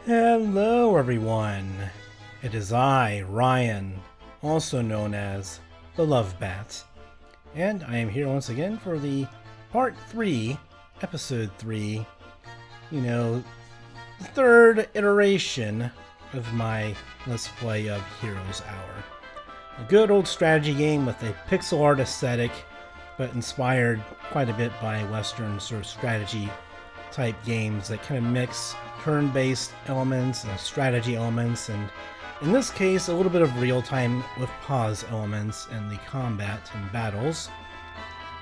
Hello everyone, it is I, Ryan, also known as the Lovebat, and I am here once again for the Part 3, Episode 3, the third iteration of my Let's Play of Heroes Hour. A good old strategy game with a pixel art aesthetic, but inspired quite a bit by Western sort of strategy type games that kind of mix turn-based elements and strategy elements, and in this case a little bit of real-time with pause elements in the combat and battles.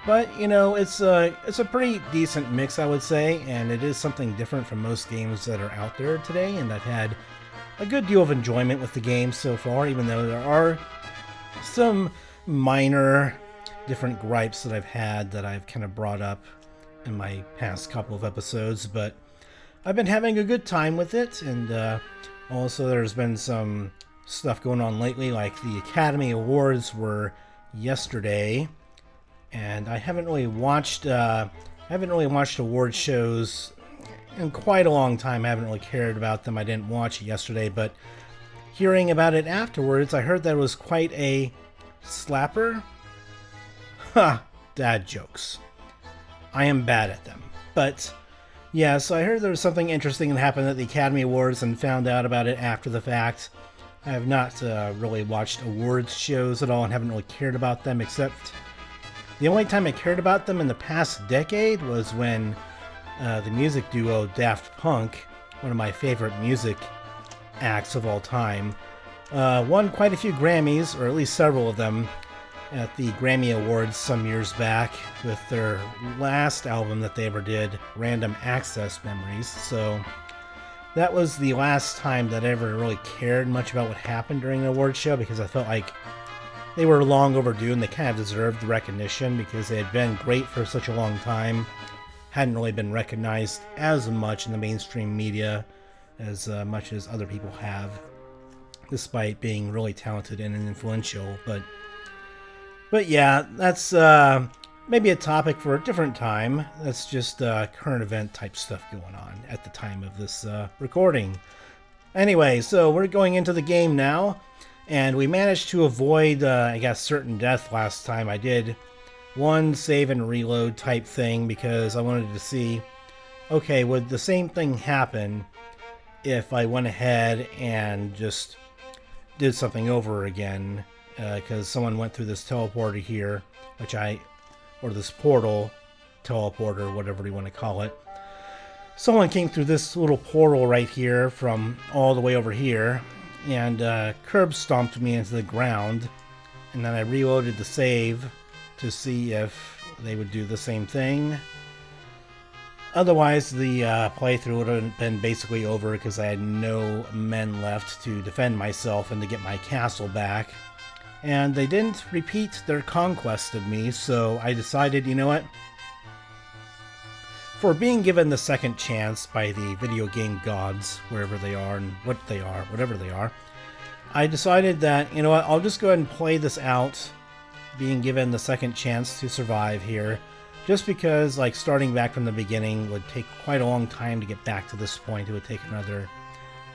But it's a pretty decent mix, I would say, and it is something different from most games that are out there today, and I've had a good deal of enjoyment with the game so far, even though there are some minor different gripes that I've had that I've kind of brought up in my past couple of episodes, but I've been having a good time with it. And also there's been some stuff going on lately, like the Academy Awards were yesterday, and I haven't really watched award shows in quite a long time. I haven't really cared about them. I didn't watch it yesterday, but hearing about it afterwards, I heard that it was quite a slapper. Ha! Dad jokes. I am bad at them. But yeah, so I heard there was something interesting that happened at the Academy Awards and found out about it after the fact. I have not really watched awards shows at all and haven't really cared about them, except the only time I cared about them in the past decade was when the music duo Daft Punk, one of my favorite music acts of all time, won quite a few Grammys, or at least several of them, at the Grammy Awards some years back with their last album that they ever did, Random Access Memories. So that was the last time that I ever really cared much about what happened during the award show, because I felt like they were long overdue and they kind of deserved the recognition because they had been great for such a long time. Hadn't really been recognized as much in the mainstream media as much as other people have, despite being really talented and influential. But yeah, that's maybe a topic for a different time. That's just current event type stuff going on at the time of this recording. Anyway, so we're going into the game now, and we managed to avoid, I guess, certain death last time. I did one save and reload type thing because I wanted to see, okay, would the same thing happen if I went ahead and just did something over again? Because someone went through this teleporter here, or this portal, teleporter, whatever you want to call it. Someone came through this little portal right here from all the way over here, and curb stomped me into the ground, and then I reloaded the save to see if they would do the same thing. Otherwise, the playthrough would have been basically over because I had no men left to defend myself and to get my castle back. And they didn't repeat their conquest of me, so I decided, you know what? For being given the second chance by the video game gods, wherever they are and what they are, whatever they are, I decided that, you know what, I'll just go ahead and play this out, being given the second chance to survive here, just because, like, starting back from the beginning would take quite a long time to get back to this point. It would take another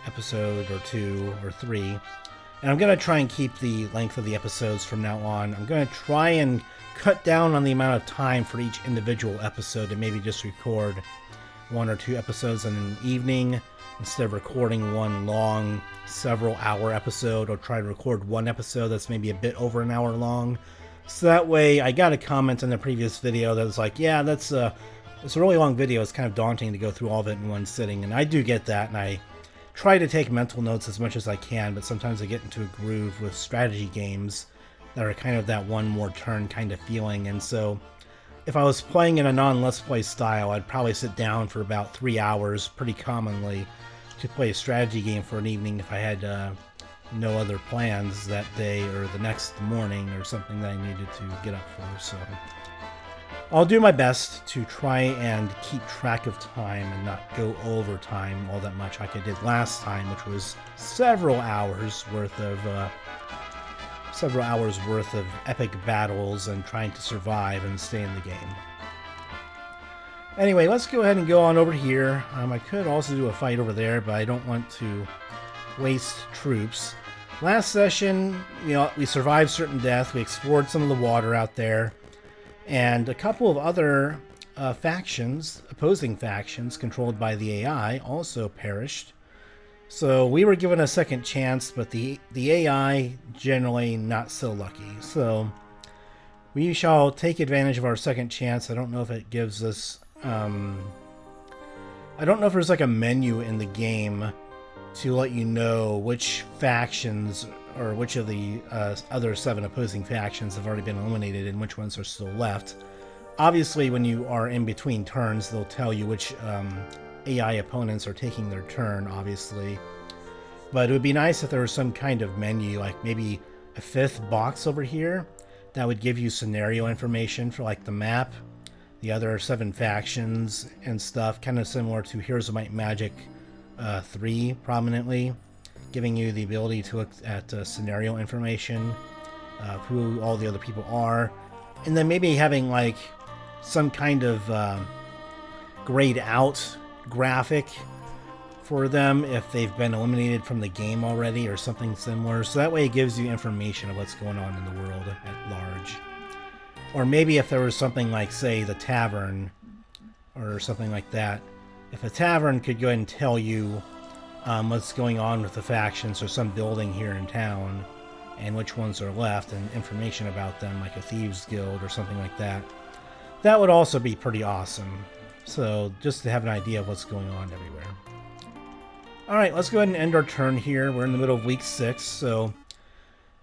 episode or 2 or 3. And I'm going to try and keep the length of the episodes from now on. I'm going to try and cut down on the amount of time for each individual episode and maybe just record 1 or 2 episodes in an evening instead of recording one long, several-hour episode, or try to record one episode that's maybe a bit over an hour long. So that way, I got a comment in the previous video that was like, yeah, it's a really long video. It's kind of daunting to go through all of it in one sitting. And I do get that, and I try to take mental notes as much as I can, but sometimes I get into a groove with strategy games that are kind of that one more turn kind of feeling. And so if I was playing in a non-Let's Play style, I'd probably sit down for about 3 hours pretty commonly to play a strategy game for an evening if I had no other plans that day or the next morning or something that I needed to get up for. So I'll do my best to try and keep track of time and not go over time all that much like I did last time, which was several hours worth of epic battles and trying to survive and stay in the game. Anyway, let's go ahead and go on over here. I could also do a fight over there, but I don't want to waste troops. Last session, we survived certain death. We explored some of the water out there, and a couple of other factions, opposing factions controlled by the AI, also perished. So we were given a second chance, but the AI generally not so lucky. So we shall take advantage of our second chance. I don't know if it gives us I don't know if there's like a menu in the game to let you know which factions or which of the other 7 opposing factions have already been eliminated and which ones are still left. Obviously, when you are in between turns, they'll tell you which AI opponents are taking their turn, obviously. But it would be nice if there was some kind of menu, like maybe a 5th box over here that would give you scenario information for like the map, the other 7 factions and stuff, kind of similar to Heroes of Might and Magic 3 prominently, giving you the ability to look at scenario information, who all the other people are, and then maybe having like some kind of grayed out graphic for them if they've been eliminated from the game already or something similar, so that way it gives you information of what's going on in the world at large. Or maybe if there was something like, say, the tavern or something like that, if a tavern could go ahead and tell you what's going on with the factions or some building here in town and which ones are left and information about them, like a thieves guild or something like that, that would also be pretty awesome. So just to have an idea of what's going on everywhere. Alright, let's go ahead and end our turn here. We're in the middle of week 6,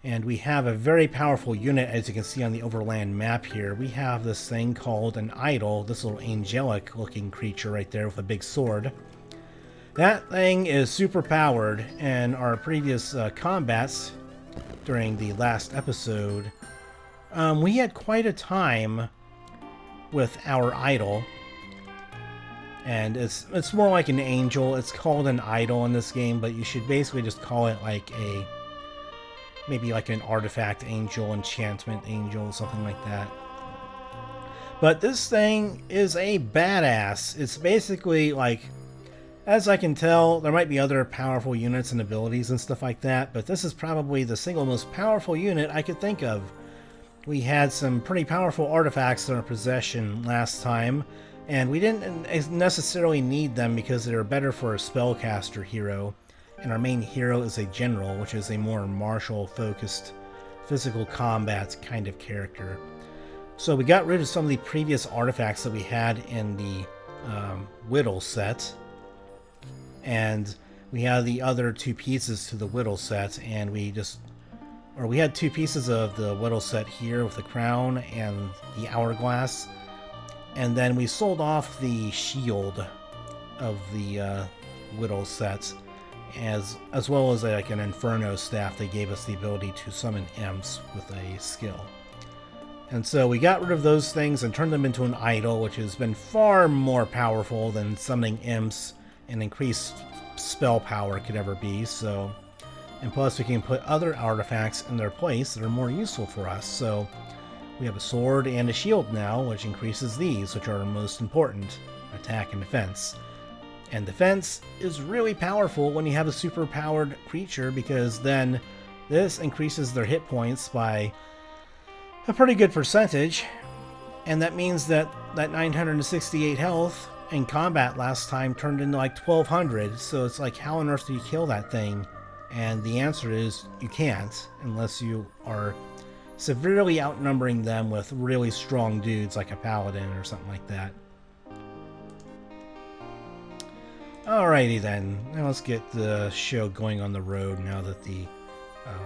and we have a very powerful unit, as you can see on the overland map here. We have this thing called an idol, this little angelic looking creature right there with a big sword. That thing is super powered, and our previous combats during the last episode, we had quite a time with our idol. And it's more like an angel. It's called an idol in this game, but you should basically just call it like maybe like an artifact angel, enchantment angel, something like that. But this thing is a badass. It's basically like, as I can tell, there might be other powerful units and abilities and stuff like that, but this is probably the single most powerful unit I could think of. We had some pretty powerful artifacts in our possession last time, and we didn't necessarily need them because they were better for a spellcaster hero, and our main hero is a general, which is a more martial-focused, physical combat kind of character. So we got rid of some of the previous artifacts that we had in the Whittle set, and we had the other 2 pieces to the Whittle set, and we had 2 pieces of the Whittle set here with the crown and the hourglass. And then we sold off the shield of the Whittle set, as well as like an Inferno staff. They gave us the ability to summon imps with a skill. And so we got rid of those things and turned them into an idol, which has been far more powerful than summoning imps and increased spell power could ever be. So, and plus we can put other artifacts in their place that are more useful for us. So we have a sword and a shield now, which increases these, which are most important, attack and defense. And defense is really powerful when you have a super powered creature, because then this increases their hit points by a pretty good percentage, and that means that 968 health in combat last time turned into like 1200, so it's like, how on earth do you kill that thing? And the answer is you can't, unless you are severely outnumbering them with really strong dudes like a paladin or something like that. Alrighty then, now let's get the show going on the road now that the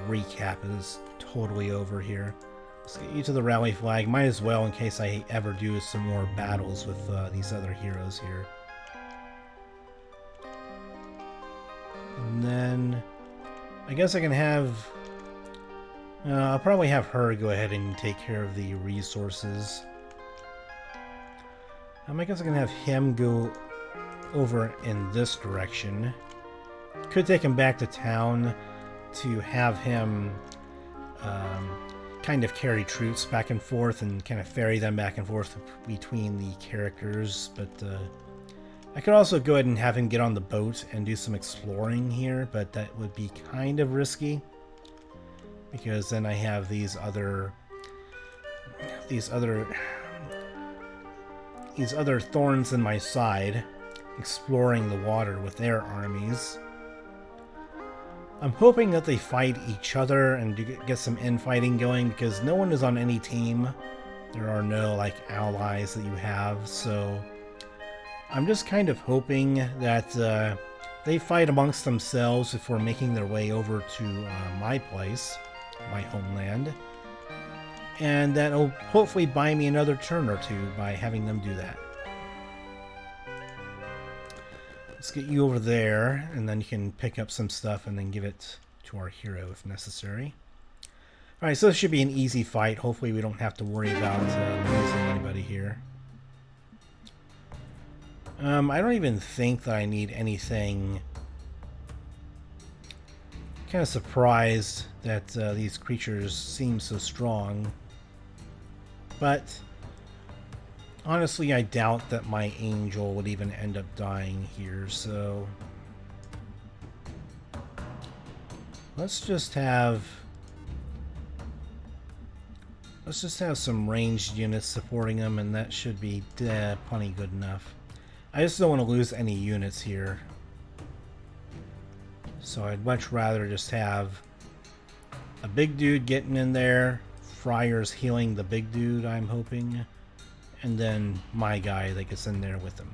recap is totally over here. Let's get you to the rally flag, might as well in case I ever do some more battles with these other heroes here. And then I guess I can have I'll probably have her go ahead and take care of the resources. I guess I can have him go over in this direction. Could take him back to town to have him kind of carry troops back and forth and kind of ferry them back and forth between the characters, but I could also go ahead and have him get on the boat and do some exploring here, but that would be kind of risky because then I have these other thorns in my side exploring the water with their armies. I'm hoping that they fight each other and get some infighting going, because no one is on any team. There are no like allies that you have, so I'm just kind of hoping that they fight amongst themselves before making their way over to my place, my homeland, and that'll hopefully buy me another turn or two by having them do that. Let's get you over there, and then you can pick up some stuff and then give it to our hero if necessary. Alright, so this should be an easy fight. Hopefully we don't have to worry about losing anybody here. I don't even think that I need anything. Kind of surprised that these creatures seem so strong. But honestly, I doubt that my angel would even end up dying here, so let's just have some ranged units supporting them, and that should be plenty good enough. I just don't want to lose any units here, so I'd much rather just have a big dude getting in there, Friars healing the big dude, I'm hoping, and then my guy that gets in there with him.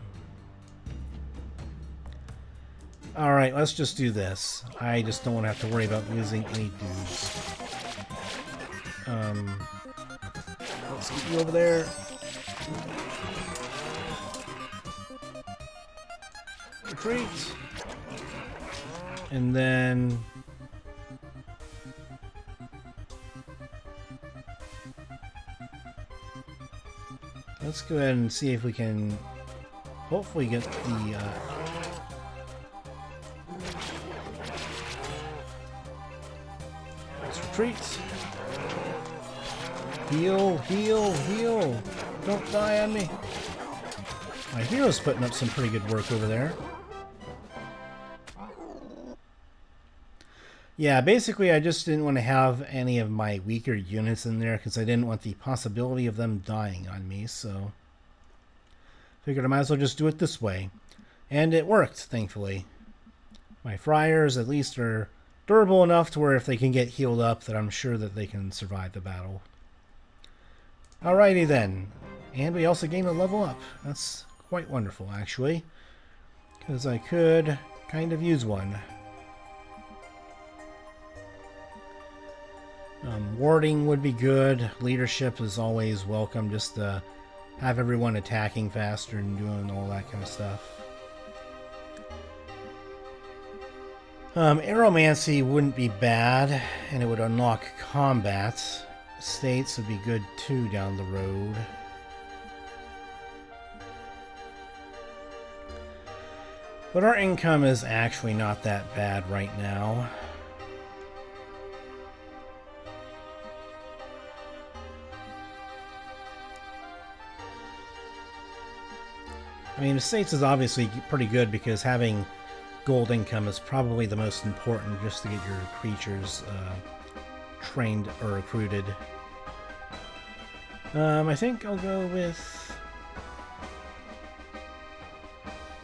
Alright, let's just do this. I just don't want to have to worry about losing any dudes. Let's get you over there. Retreat. And then let's go ahead and see if we can hopefully get the let's retreat. Heal, heal, heal. Don't die on me. My hero's putting up some pretty good work over there. Yeah, basically I just didn't want to have any of my weaker units in there because I didn't want the possibility of them dying on me, so figured I might as well just do it this way. And it worked, thankfully. My Friars at least are durable enough to where if they can get healed up, that I'm sure that they can survive the battle. Alrighty then. And we also gained a level up. That's quite wonderful, actually, because I could kind of use one. Warding would be good. Leadership is always welcome, just to have everyone attacking faster and doing all that kind of stuff. Aeromancy wouldn't be bad, and it would unlock combat. States would be good too down the road. But our income is actually not that bad right now. I mean, the States is obviously pretty good because having gold income is probably the most important just to get your creatures trained or recruited. I think I'll go with...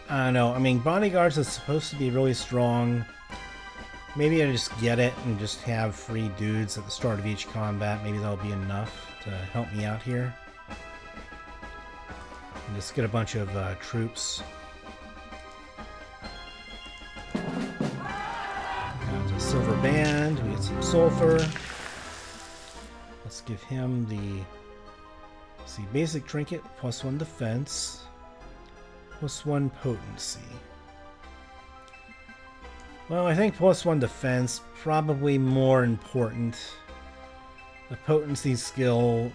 I don't know. I mean, bodyguards is supposed to be really strong. Maybe I just get it and just have free dudes at the start of each combat. Maybe that'll be enough to help me out here. And just get a bunch of troops. Got a silver band. We get some sulfur. Let's give him the... Let's see, basic trinket, +1 defense, +1 potency. Well, I think +1 defense probably more important. The potency skill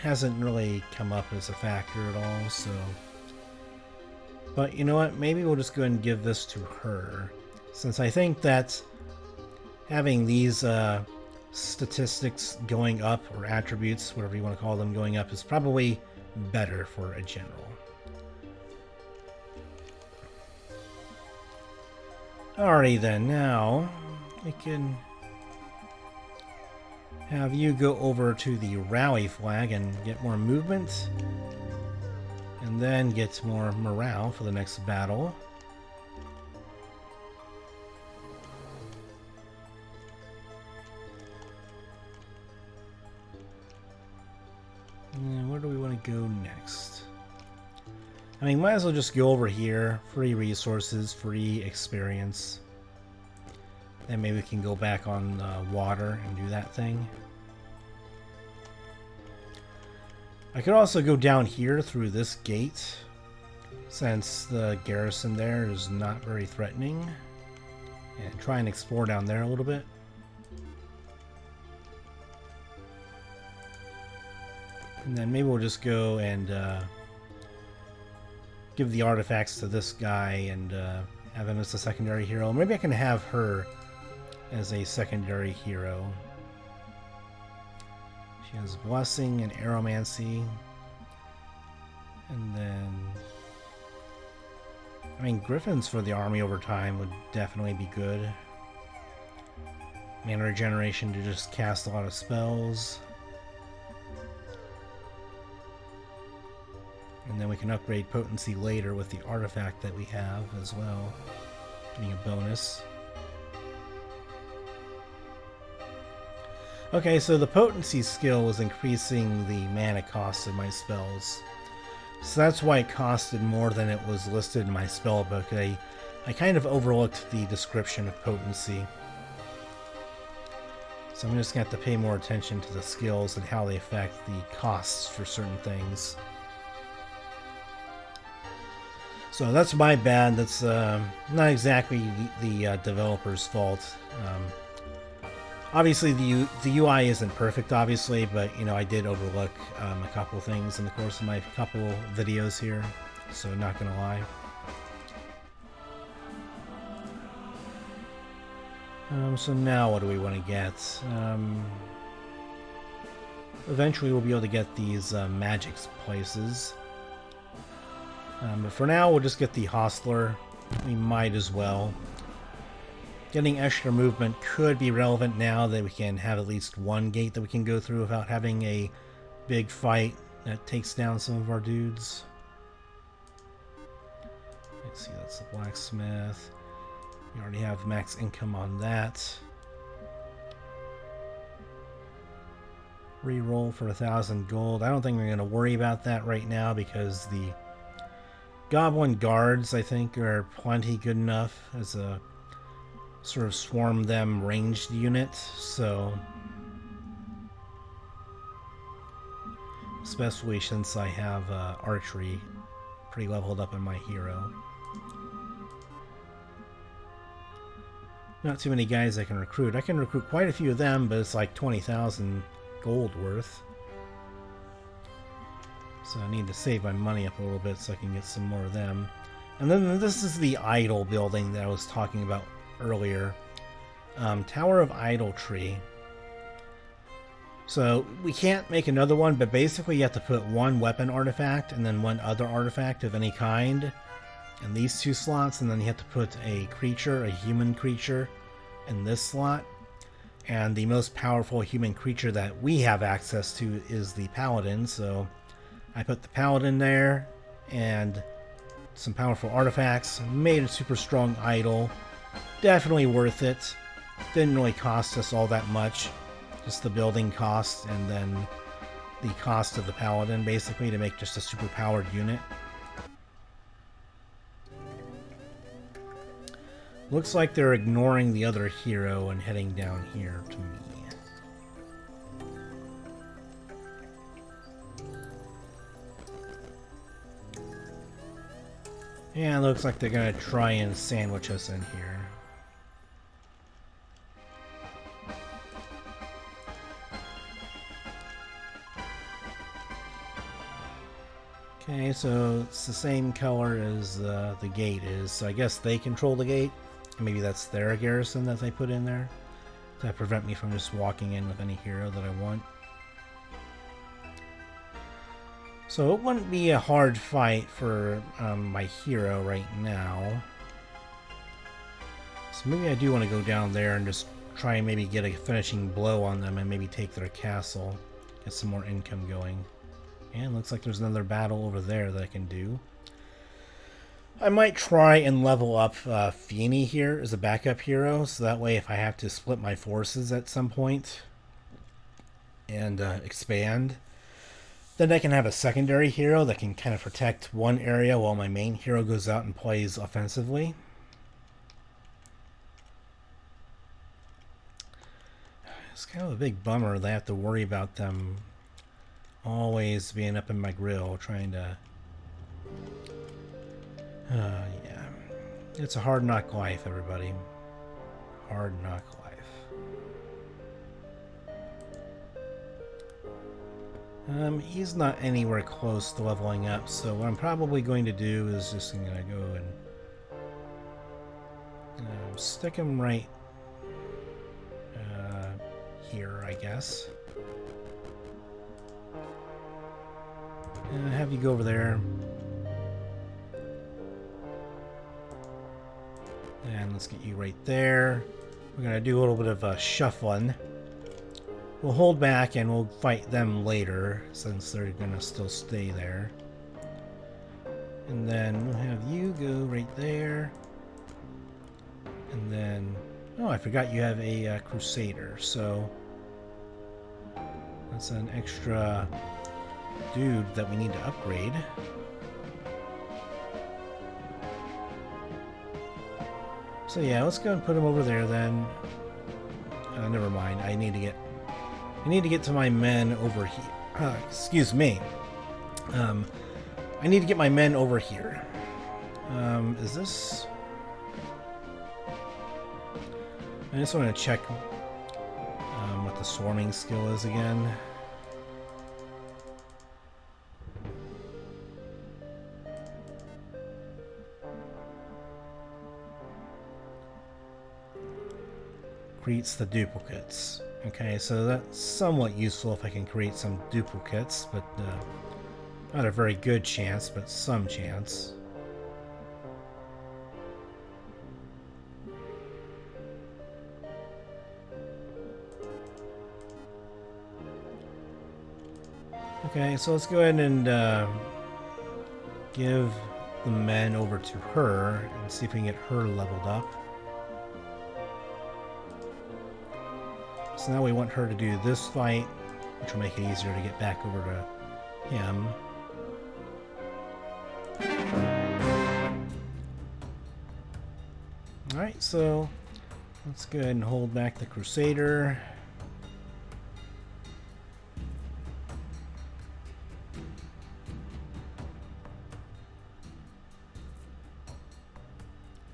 hasn't really come up as a factor at all, so... But you know what? Maybe we'll just go ahead and give this to her, since I think that having these statistics going up, or attributes, whatever you want to call them, going up is probably better for a general. Alrighty then, now we can have you go over to the rally flag and get more movement, and then get more morale for the next battle. And where do we want to go next? I mean, might as well just go over here. Free resources, free experience. Then maybe we can go back on water and do that thing. I could also go down here through this gate, since the garrison there is not very threatening, and try and explore down there a little bit. And then maybe we'll just go and give the artifacts to this guy and have him as a secondary hero. Maybe I can have her as a secondary hero. She has Blessing and Aeromancy. And then... I mean, Griffins for the army over time would definitely be good. Mana regeneration to just cast a lot of spells. And then we can upgrade potency later with the artifact that we have as well, getting a bonus. Okay, so the potency skill was increasing the mana cost of my spells. So that's why it costed more than it was listed in my spellbook. I kind of overlooked the description of potency. So I'm just going to have to pay more attention to the skills and how they affect the costs for certain things. So that's my bad. That's not exactly the developer's fault. Obviously, the UI isn't perfect, obviously, but you know, I did overlook a couple things in the course of my couple videos here, so not gonna lie. So now what do we want to get? Eventually we'll be able to get these magic places. But for now, we'll just get the Hostler. We might as well. Getting extra movement could be relevant now that we can have at least one gate that we can go through without having a big fight that takes down some of our dudes. Let's see, that's the blacksmith. We already have max income on that. Reroll for 1,000 gold. I don't think we're going to worry about that right now because the Goblin Guards, I think, are plenty good enough as a sort of swarm them ranged unit, so especially since I have archery pretty leveled up in my hero. Not too many guys I can recruit. I can recruit quite a few of them, but it's like 20,000 gold worth. So I need to save my money up a little bit so I can get some more of them. And then this is the idol building that I was talking about earlier. Tower of Idolatry. So we can't make another one, but basically you have to put one weapon artifact and then one other artifact of any kind in these two slots, and then you have to put a creature, a human creature, in this slot. And the most powerful human creature that we have access to is the Paladin, so I put the Paladin there and some powerful artifacts, made a super strong idol. Definitely worth it. Didn't really cost us all that much. Just the building cost and then the cost of the Paladin, basically, to make just a super powered unit. Looks like they're ignoring the other hero and heading down here to me. Yeah, it looks like they're gonna try and sandwich us in here. Okay, so it's the same color as the gate is, so I guess they control the gate. Maybe that's their garrison that they put in there. to prevent me from just walking in with any hero that I want. So it wouldn't be a hard fight for my hero right now. So maybe I do want to go down there and just try and maybe get a finishing blow on them and maybe take their castle. Get some more income going. And looks like there's another battle over there that I can do. I might try and level up Feeney here as a backup hero, so that way if I have to split my forces at some point and expand, then I can have a secondary hero that can kind of protect one area while my main hero goes out and plays offensively. It's kind of a big bummer that I have to worry about them always being up in my grill trying to... yeah. It's a hard knock life, everybody. Hard knock life. He's not anywhere close to leveling up, so what I'm probably going to do is just going to go and stick him right here, I guess. And have you go over there. And let's get you right there. We're going to do a little bit of shuffling. We'll hold back and we'll fight them later, since they're going to still stay there. And then we'll have you go right there. And then... oh, I forgot you have a Crusader, so... that's an extra dude that we need to upgrade. So yeah, let's go and put him over there then. Never mind. I need to get to my men over here. Excuse me. I need to get my men over here. Is this? I just want to check what the swarming skill is again. Creates the duplicates. Okay, so that's somewhat useful if I can create some duplicates, but not a very good chance, but some chance. Okay, so let's go ahead and give the men over to her and see if we can get her leveled up. So now we want her to do this fight, which will make it easier to get back over to him. Alright, so let's go ahead and hold back the Crusader.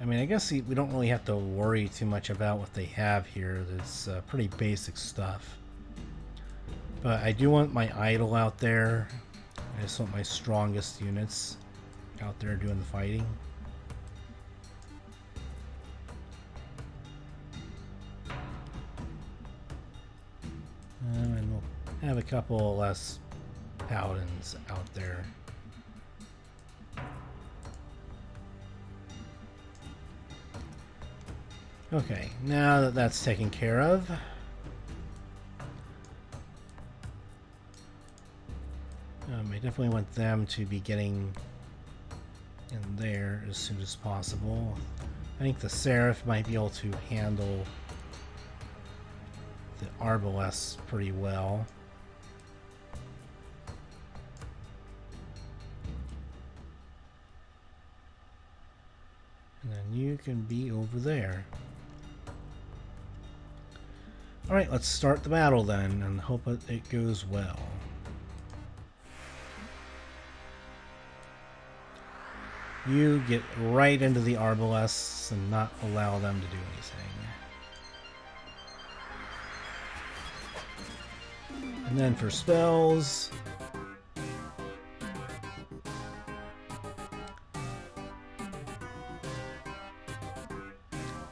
I mean, I guess we don't really have to worry too much about what they have here. It's pretty basic stuff. But I do want my idol out there. I just want my strongest units out there doing the fighting. And we'll have a couple less paladins out there. Okay, now that that's taken care of, I definitely want them to be getting in there as soon as possible. I think the Seraph might be able to handle the Arbalests pretty well. And then you can be over there. Alright, let's start the battle then, and hope it goes well. You get right into the Arbalests and not allow them to do anything. And then for spells...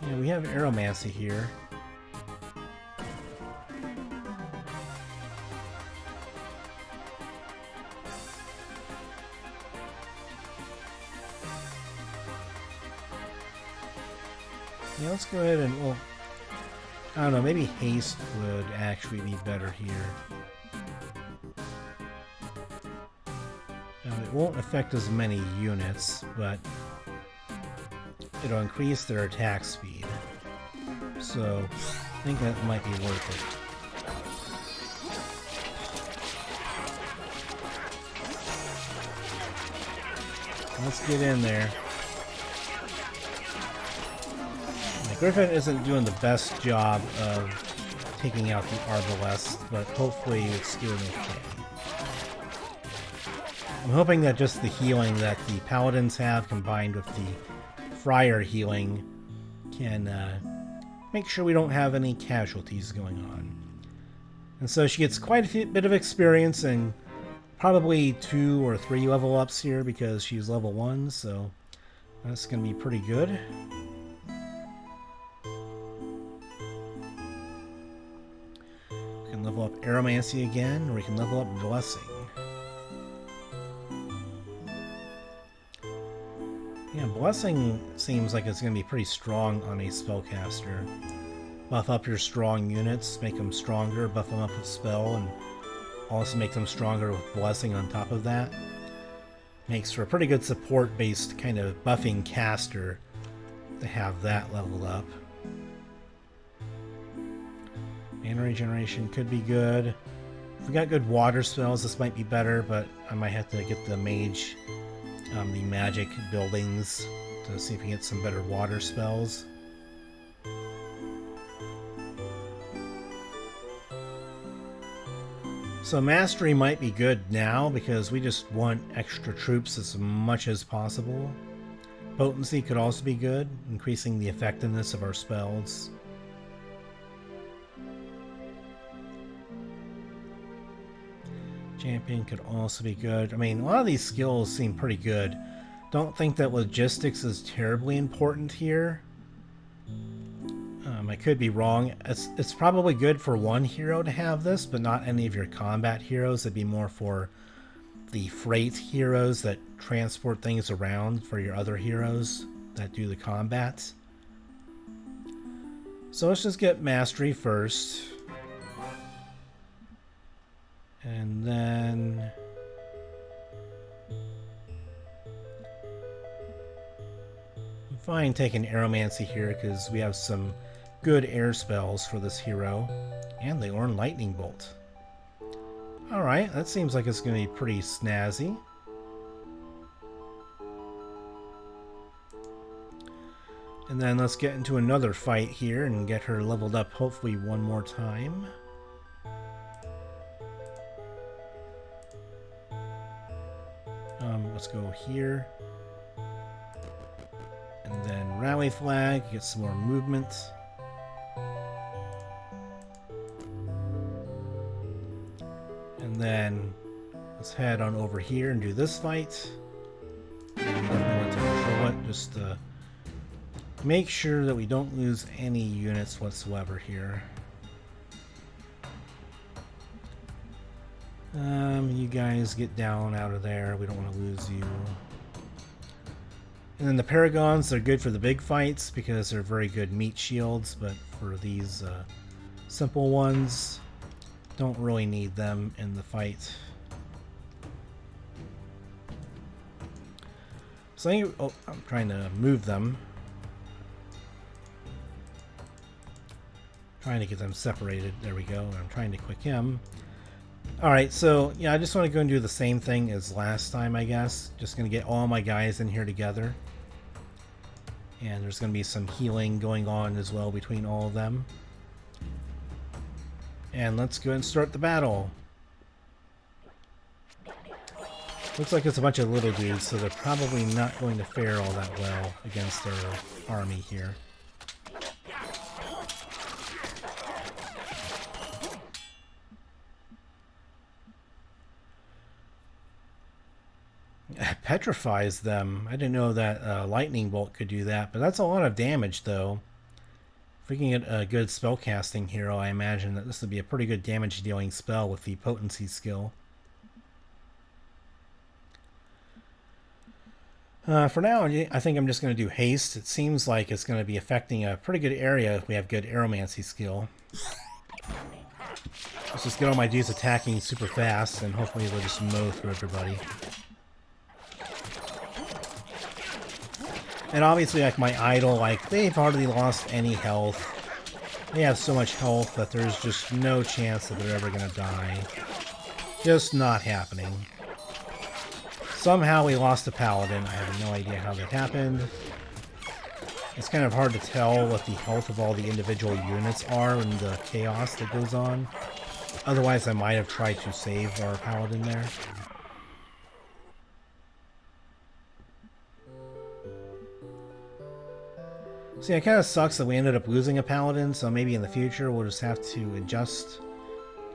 yeah, we have Aeromancy here. Yeah, let's go ahead and, well, I don't know, maybe haste would actually be better here. It won't affect as many units, but it'll increase their attack speed. So, I think that might be worth it. Let's get in there. Griffin isn't doing the best job of taking out the Arbalest, but hopefully it's doing okay. I'm hoping that just the healing that the Paladins have combined with the Friar healing can make sure we don't have any casualties going on. And so she gets quite a bit of experience and probably 2 or 3 level ups here because she's level 1, so that's going to be pretty good. We can level up Aromancy again, or we can level up Blessing. Yeah, Blessing seems like it's going to be pretty strong on a spellcaster. Buff up your strong units, make them stronger, buff them up with spell, and also make them stronger with Blessing on top of that. Makes for a pretty good support-based kind of buffing caster to have that leveled up. Mana regeneration could be good. If we got good water spells, this might be better, but I might have to get the mage, the magic buildings to see if we can get some better water spells. So mastery might be good now because we just want extra troops as much as possible. Potency could also be good, increasing the effectiveness of our spells. Champion could also be good. I mean, a lot of these skills seem pretty good. Don't think that logistics is terribly important here. I could be wrong. It's probably good for one hero to have this, but not any of your combat heroes. It'd be more for the freight heroes that transport things around for your other heroes that do the combat. So let's just get mastery first. And then I'm fine taking Aromancy here because we have some good air spells for this hero. And they learn Lightning Bolt. Alright, that seems like it's going to be pretty snazzy. And then let's get into another fight here and get her leveled up hopefully one more time. Let's go here. And then Rally Flag, get some more movement. And then let's head on over here and do this fight. And then want to control it just to make sure that we don't lose any units whatsoever here. You guys get down out of there. We don't want to lose you. And then the Paragons, they're good for the big fights because they're very good meat shields, but for these simple ones, don't really need them in the fight. So I'm trying to move them. Trying to get them separated. There we go. I'm trying to quick him. Alright, so yeah, I just want to go and do the same thing as last time, I guess. Just going to get all my guys in here together. And there's going to be some healing going on as well between all of them. And let's go and start the battle. Looks like it's a bunch of little dudes, so they're probably not going to fare all that well against our army here. Petrifies them. I didn't know that Lightning Bolt could do that, but that's a lot of damage though. If we can get a good spellcasting hero, I imagine that this would be a pretty good damage dealing spell with the potency skill. For now, I think I'm just going to do haste. It seems like it's going to be affecting a pretty good area if we have good aeromancy skill. Let's just get all my dudes attacking super fast, and hopefully they'll just mow through everybody. And obviously, like, my idol, like, they've hardly lost any health. They have so much health that there's just no chance that they're ever going to die. Just not happening. Somehow we lost a paladin. I have no idea how that happened. It's kind of hard to tell what the health of all the individual units are and the chaos that goes on. Otherwise, I might have tried to save our paladin there. See, it kind of sucks that we ended up losing a paladin, so maybe in the future we'll just have to adjust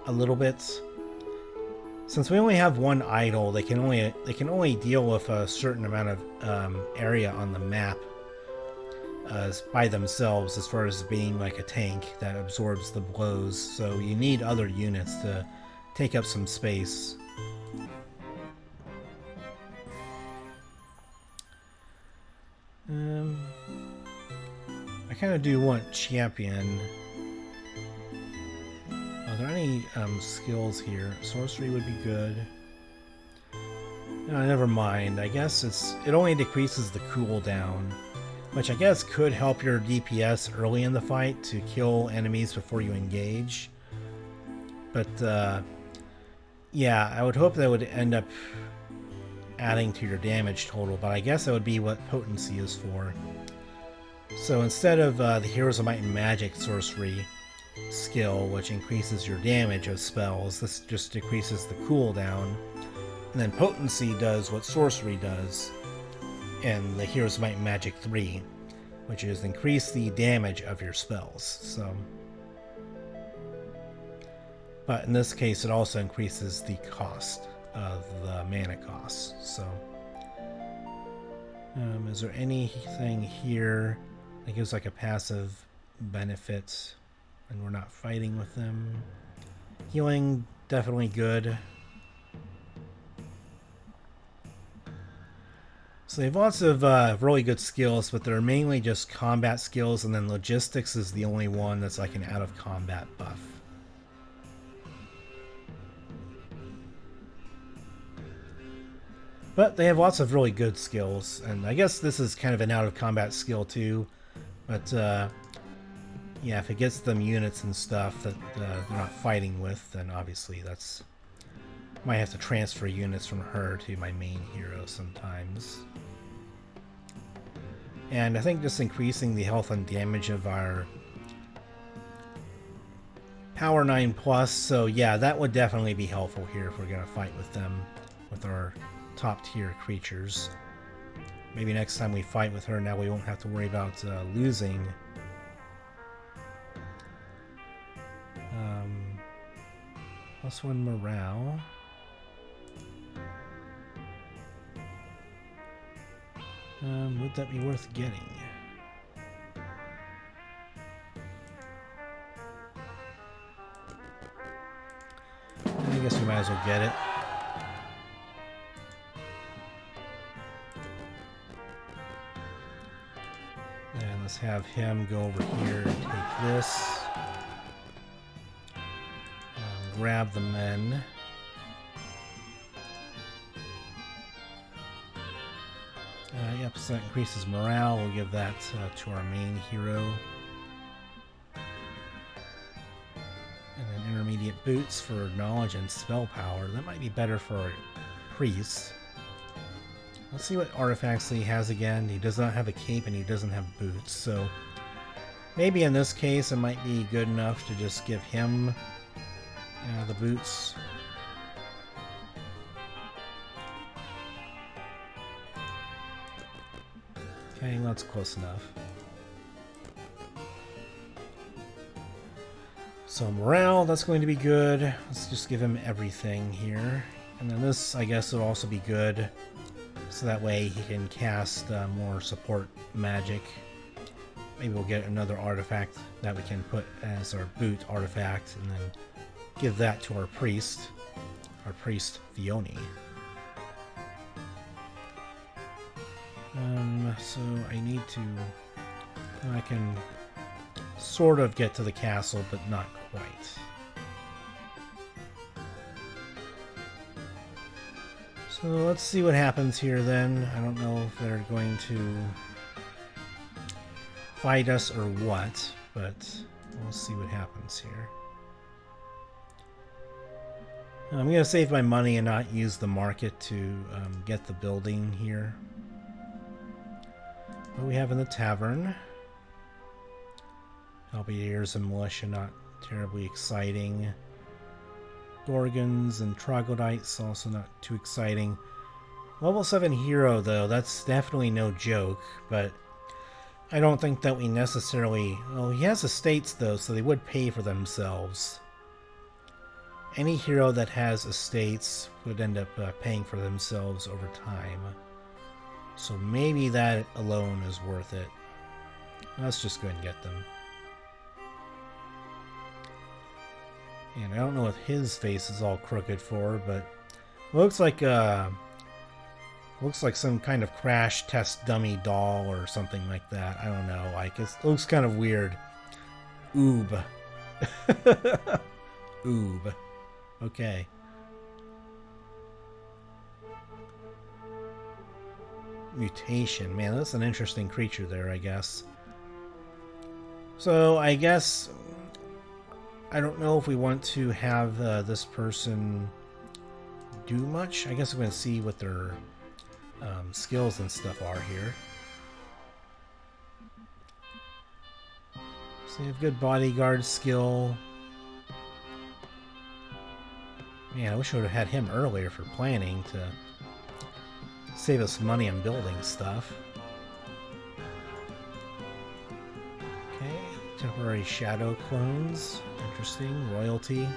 a little bit. Since we only have one idol, they can only deal with a certain amount of area on the map by themselves, as far as being like a tank that absorbs the blows. So you need other units to take up some space. I kind of do want champion. Are there any skills here? Sorcery would be good. No, never mind. I guess it only decreases the cooldown, which I guess could help your DPS early in the fight to kill enemies before you engage. But yeah, I would hope that would end up adding to your damage total, but I guess that would be what potency is for. So instead of the Heroes of Might and Magic sorcery skill, which increases your damage of spells, this just decreases the cooldown. And then potency does what sorcery does in the Heroes of Might and Magic 3, which is increase the damage of your spells. So, but in this case, it also increases the cost of the mana cost. So, is there anything here that gives like a passive benefit and we're not fighting with them? Healing, definitely good. So they have lots of really good skills, but they're mainly just combat skills, and then logistics is the only one that's like an out-of-combat buff. But they have lots of really good skills, and I guess this is kind of an out-of-combat skill too. But yeah, if it gets them units and stuff that they're not fighting with, then obviously that's... Might have to transfer units from her to my main hero sometimes. And I think just increasing the health and damage of our Power 9 Plus, so yeah, that would definitely be helpful here if we're going to fight with them, with our top tier creatures. Maybe next time we fight with her, now we won't have to worry about losing. +1 morale. Would that be worth getting? I guess we might as well get it. And let's have him go over here and take this. Grab the men. Yep, so that increases morale. We'll give that to our main hero. And then intermediate boots for knowledge and spell power. That might be better for our priest. Let's see what artifacts he has again. He does not have a cape and he doesn't have boots, so maybe in this case it might be good enough to just give him the boots. Okay, that's close enough. So morale, that's going to be good. Let's just give him everything here. And then this, I guess, will also be good. So that way he can cast more support magic. Maybe we'll get another artifact that we can put as our boot artifact and then give that to our priest Fioni. So I need to... I can sort of get to the castle, but not quite. So let's see what happens here then. I don't know if they're going to fight us or what, but we'll see what happens here. I'm going to save my money and not use the market to get the building here. What we have in the tavern. Halberdiers and militia, not terribly exciting. Gorgons and troglodytes, also not too exciting. Level 7 hero, though, that's definitely no joke, but I don't think that we necessarily... Well, he has estates, though, so they would pay for themselves. Any hero that has estates would end up paying for themselves over time. So maybe that alone is worth it. Let's just go ahead and get them. And I don't know what his face is all crooked for, but looks like some kind of crash test dummy doll or something like that. I don't know. Like it looks kind of weird. Oob. Oob. Okay. Mutation. Man, that's an interesting creature there, I guess. So, I guess... I don't know if we want to have this person do much. I guess I'm going to see what their skills and stuff are here. So they have good bodyguard skill. Man, I wish I would have had him earlier for planning to save us money on building stuff. Okay, temporary shadow clones. Interesting. Royalty.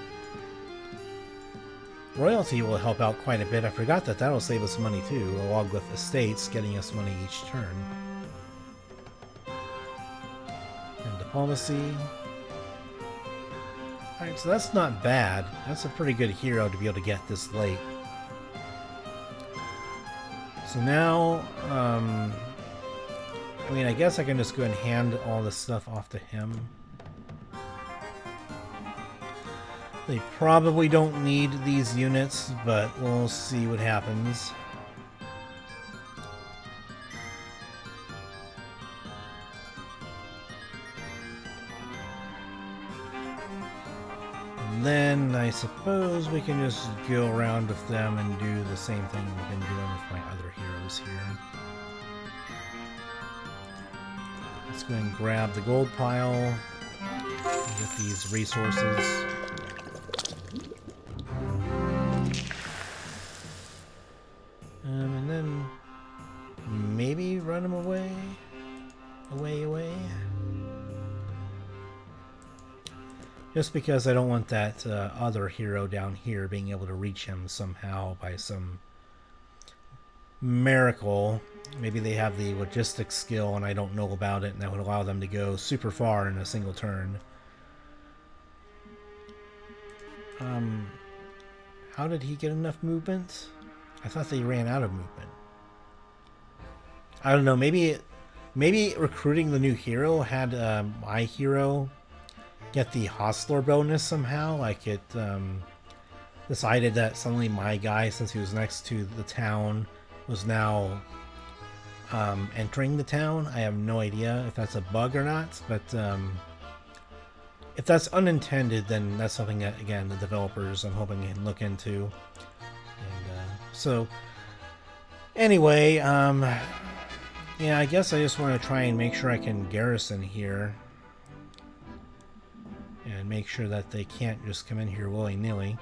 Royalty will help out quite a bit. I forgot that that'll save us money too, along with estates getting us money each turn. And diplomacy. Alright, so that's not bad. That's a pretty good hero to be able to get this late. So now, I mean, I guess I can just go and hand all this stuff off to him. They probably don't need these units, but we'll see what happens. And then I suppose we can just go around with them and do the same thing we've been doing with my other heroes here. Let's go and grab the gold pile and get these resources. And then maybe run him away. Away. Just because I don't want that other hero down here being able to reach him somehow by some miracle. Maybe they have the logistics skill and I don't know about it, and that would allow them to go super far in a single turn. How did he get enough movement? I thought they ran out of movement. I don't know, maybe recruiting the new hero had my hero get the hostler bonus somehow, like it decided that suddenly my guy, since he was next to the town, was now entering the town. I have no idea if that's a bug or not, but if that's unintended, then that's something that, again, the developers, I'm hoping, can look into. And so anyway, yeah, I guess I just want to try and make sure I can garrison here and make sure that they can't just come in here willy-nilly.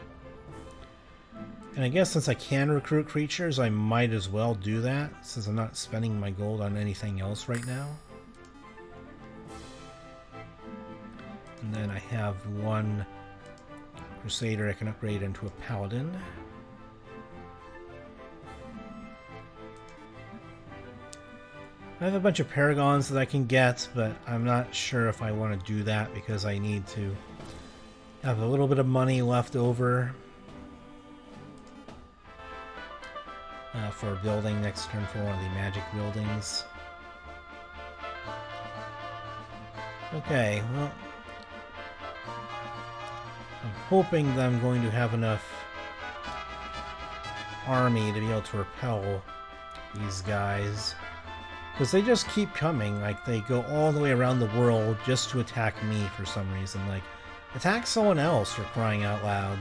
And I guess since I can recruit creatures, I might as well do that, since I'm not spending my gold on anything else right now. And then I have one Crusader I can upgrade into a Paladin. I have a bunch of Paragons that I can get, but I'm not sure if I want to do that because I need to have a little bit of money left over. for building next turn for one of the magic buildings. Okay, well, I'm hoping that I'm going to have enough army to be able to repel these guys, because they just keep coming. Like, they go all the way around the world just to attack me for some reason. Like, attack someone else, for crying out loud.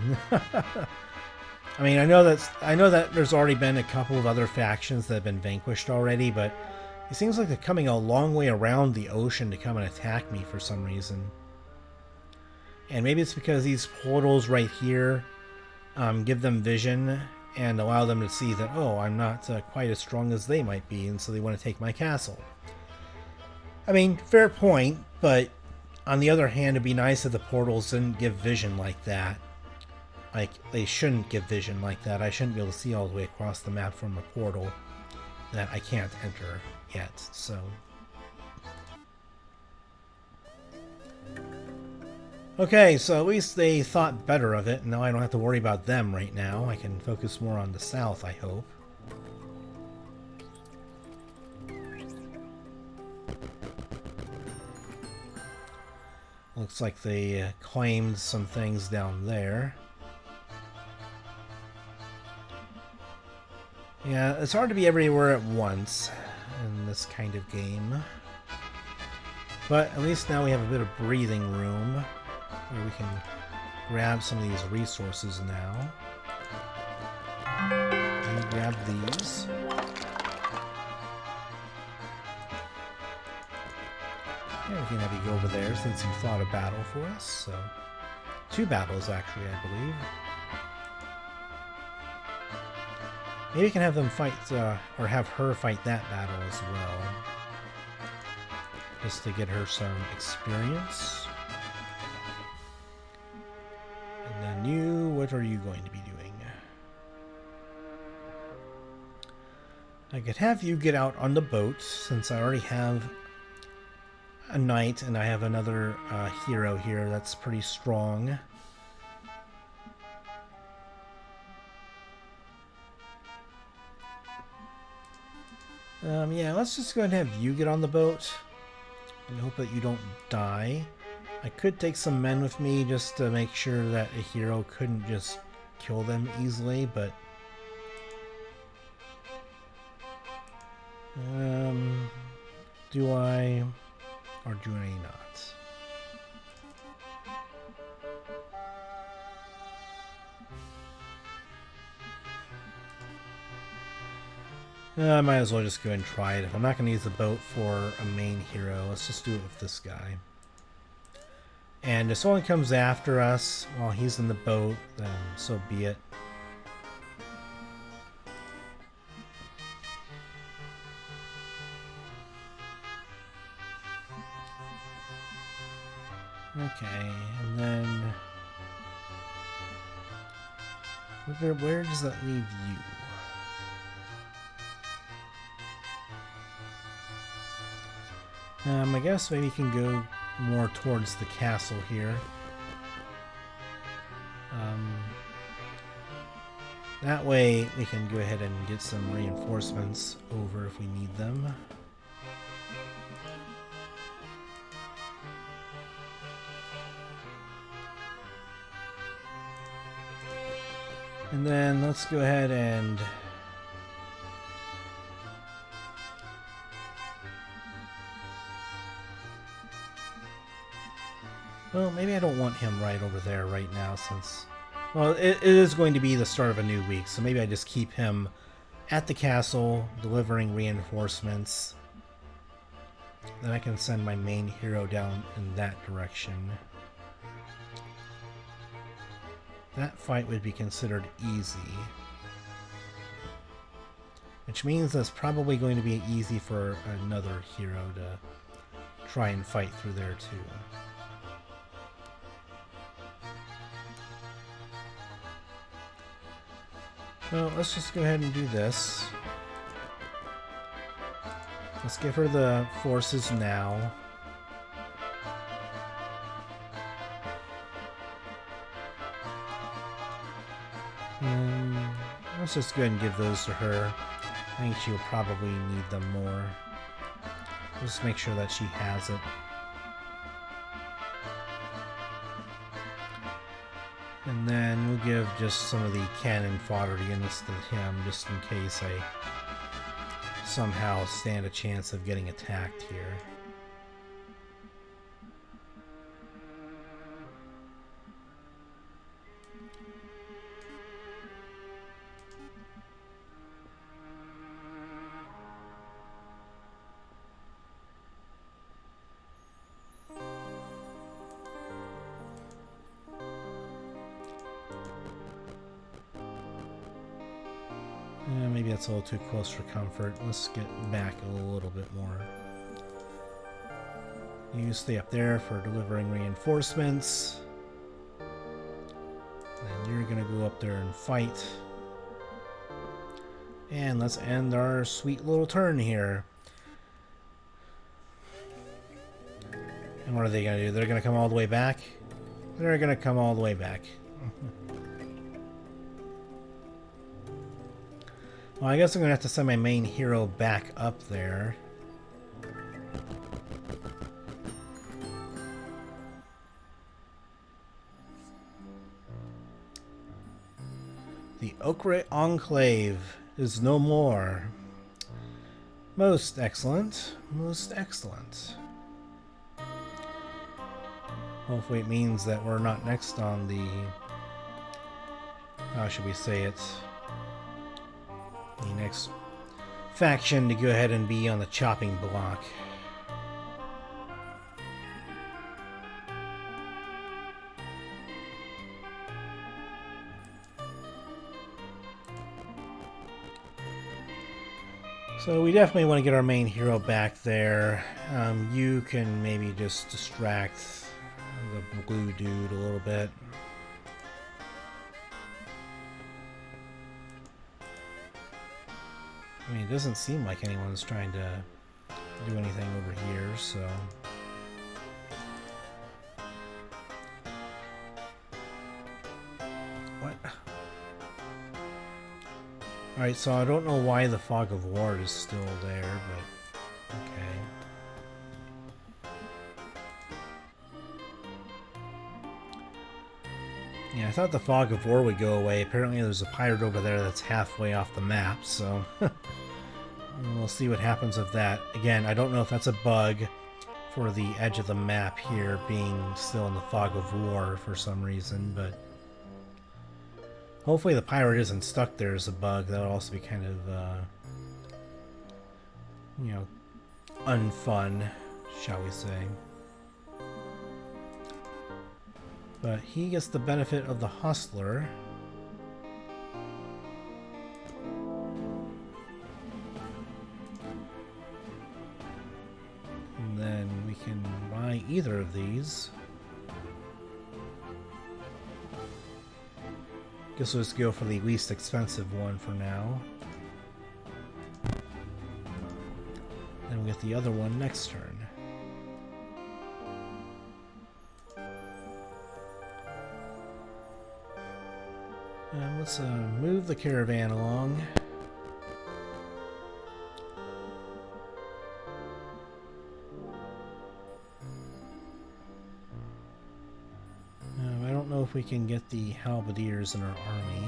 I mean, I know that there's already been a couple of other factions that have been vanquished already, but it seems like they're coming a long way around the ocean to come and attack me for some reason. And maybe it's because these portals right here give them vision and allow them to see that, oh, I'm not quite as strong as they might be, and so they want to take my castle. I mean, fair point, but on the other hand, it'd be nice if the portals didn't give vision like that. Like, they shouldn't give vision like that. I shouldn't be able to see all the way across the map from a portal that I can't enter yet, so... Okay, so at least they thought better of it, and now I don't have to worry about them right now. I can focus more on the south, I hope. Looks like they claimed some things down there. Yeah, it's hard to be everywhere at once in this kind of game. But at least now we have a bit of breathing room where we can grab some of these resources now. And grab these. And we can have you go over there since you fought a battle for us. So, 2 battles actually, I believe. Maybe we can have them fight, or have her fight that battle as well. Just to get her some experience. And then you, what are you going to be doing? I could have you get out on the boat, since I already have a knight and I have another hero here that's pretty strong. Yeah, let's just go ahead and have you get on the boat and hope that you don't die. I could take some men with me just to make sure that a hero couldn't just kill them easily, but do I or do I not? I might as well just go ahead and try it. If I'm not going to use the boat for a main hero, let's just do it with this guy. And if someone comes after us while he's in the boat, then so be it. Okay, and then... where does that leave you? I guess maybe you can go more towards the castle here. That way we can go ahead and get some reinforcements over if we need them. And then let's go ahead and well, maybe I don't want him right over there right now since... Well, it is going to be the start of a new week, so maybe I just keep him at the castle, delivering reinforcements. Then I can send my main hero down in that direction. That fight would be considered easy. Which means that's probably going to be easy for another hero to try and fight through there too. Well, let's just go ahead and do this. Let's give her the forces now. Let's just go ahead and give those to her. I think she'll probably need them more. Just make sure that she has it. And then we'll give just some of the cannon fodder units to him, just in case I somehow stand a chance of getting attacked here. Maybe that's a little too close for comfort. Let's get back a little bit more. You stay up there for delivering reinforcements. And you're gonna go up there and fight. And let's end our sweet little turn here. And what are they gonna do? They're gonna come all the way back? They're gonna come all the way back. Well, I guess I'm going to have to send my main hero back up there. The Okra Enclave is no more. Most excellent. Most excellent. Hopefully it means that we're not next on the... How should we say it? The next faction to go ahead and be on the chopping block. So we definitely want to get our main hero back there. You can maybe just distract the blue dude a little bit. I mean, it doesn't seem like anyone's trying to do anything over here, so... What? Alright, so I don't know why the Fog of War is still there, but... Okay. Yeah, I thought the Fog of War would go away. Apparently there's a pirate over there that's halfway off the map, so... We'll see what happens with that. Again, I don't know if that's a bug for the edge of the map here being still in the Fog of War for some reason, but... Hopefully the pirate isn't stuck there as a bug. That would also be kind of, you know, unfun, shall we say. But he gets the benefit of the Hustler. And then we can buy either of these. Guess we'll just go for the least expensive one for now. Then we'll get the other one next turn. Let's move the caravan along. I don't know if we can get the halberdiers in our army.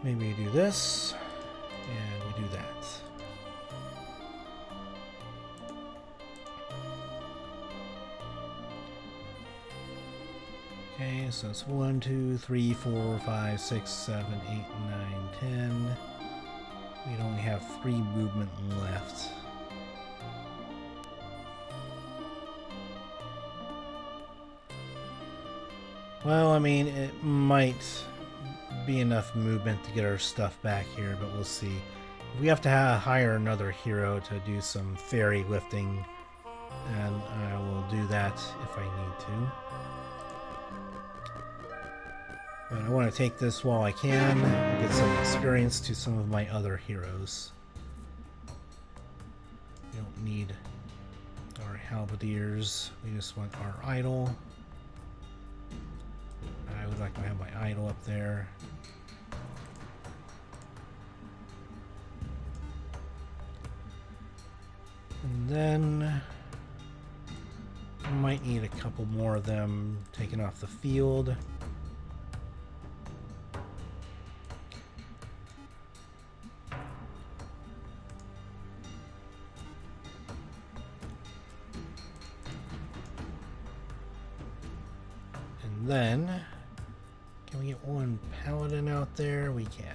Maybe we do this, and we do that. Okay, so it's 1, 2, 3, 4, 5, 6, 7, 8, 9, 10. We'd only have 3 movement left. Well, I mean, it might be enough movement to get our stuff back here, but we'll see. We have to hire another hero to do some ferry lifting, and I will do that if I need to. But I want to take this while I can and get some experience to some of my other heroes. We don't need our halberdiers. We just want our idol. I would like to have my idol up there. And then I might need a couple more of them taken off the field. And then, can we get one paladin out there? We can.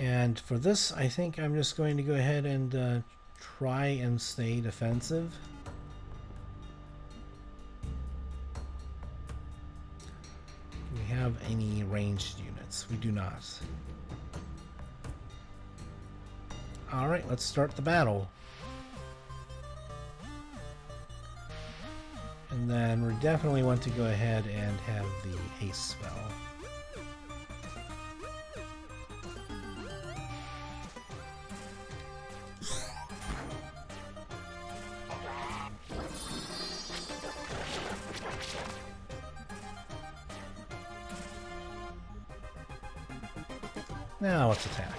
And for this, I think I'm just going to go ahead and try and stay defensive. Do we have any ranged units? We do not. Alright, let's start the battle. And then we definitely want to go ahead and have the haste spell. Now let's attack.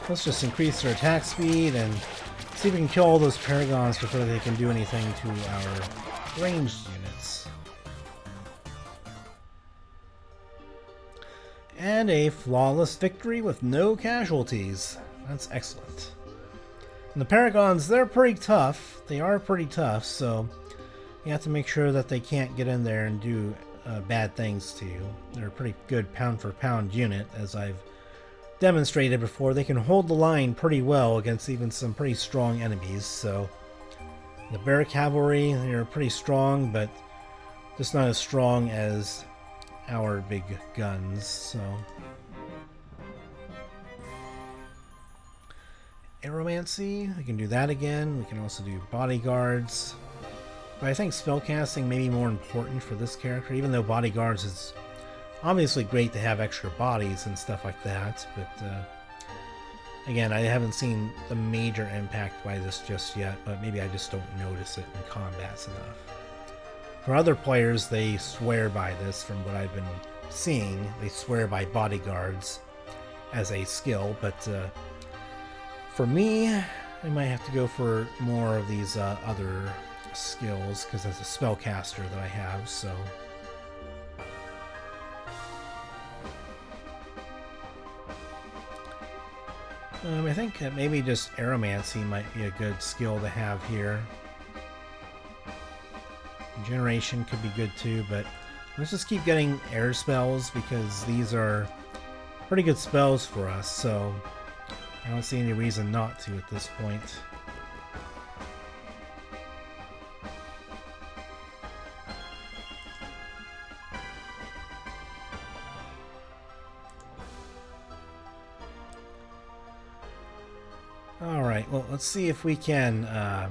Let's just increase their attack speed and see if we can kill all those paragons before they can do anything to our ranged units. And a flawless victory with no casualties. That's excellent. And the paragons, they're pretty tough. They are pretty tough, so you have to make sure that they can't get in there and do bad things to you. They're a pretty good pound for pound unit, as I've demonstrated before. They can hold the line pretty well against even some pretty strong enemies. So the bear cavalry, they're pretty strong, but just not as strong as our big guns. So aeromancy, we can do that again. We can also do bodyguards, but I think spellcasting may be more important for this character, even though bodyguards is obviously great to have extra bodies and stuff like that, but again, I haven't seen the major impact by this just yet, but maybe I just don't notice it in combats enough. For other players, they swear by this. From what I've been seeing, they swear by bodyguards as a skill, but for me, I might have to go for more of these other skills, because as a spellcaster that I have, so I think that maybe just aeromancy might be a good skill to have here. Generation could be good too, but let's just keep getting air spells, because these are pretty good spells for us, so I don't see any reason not to at this point. Alright, well, let's see if we can, now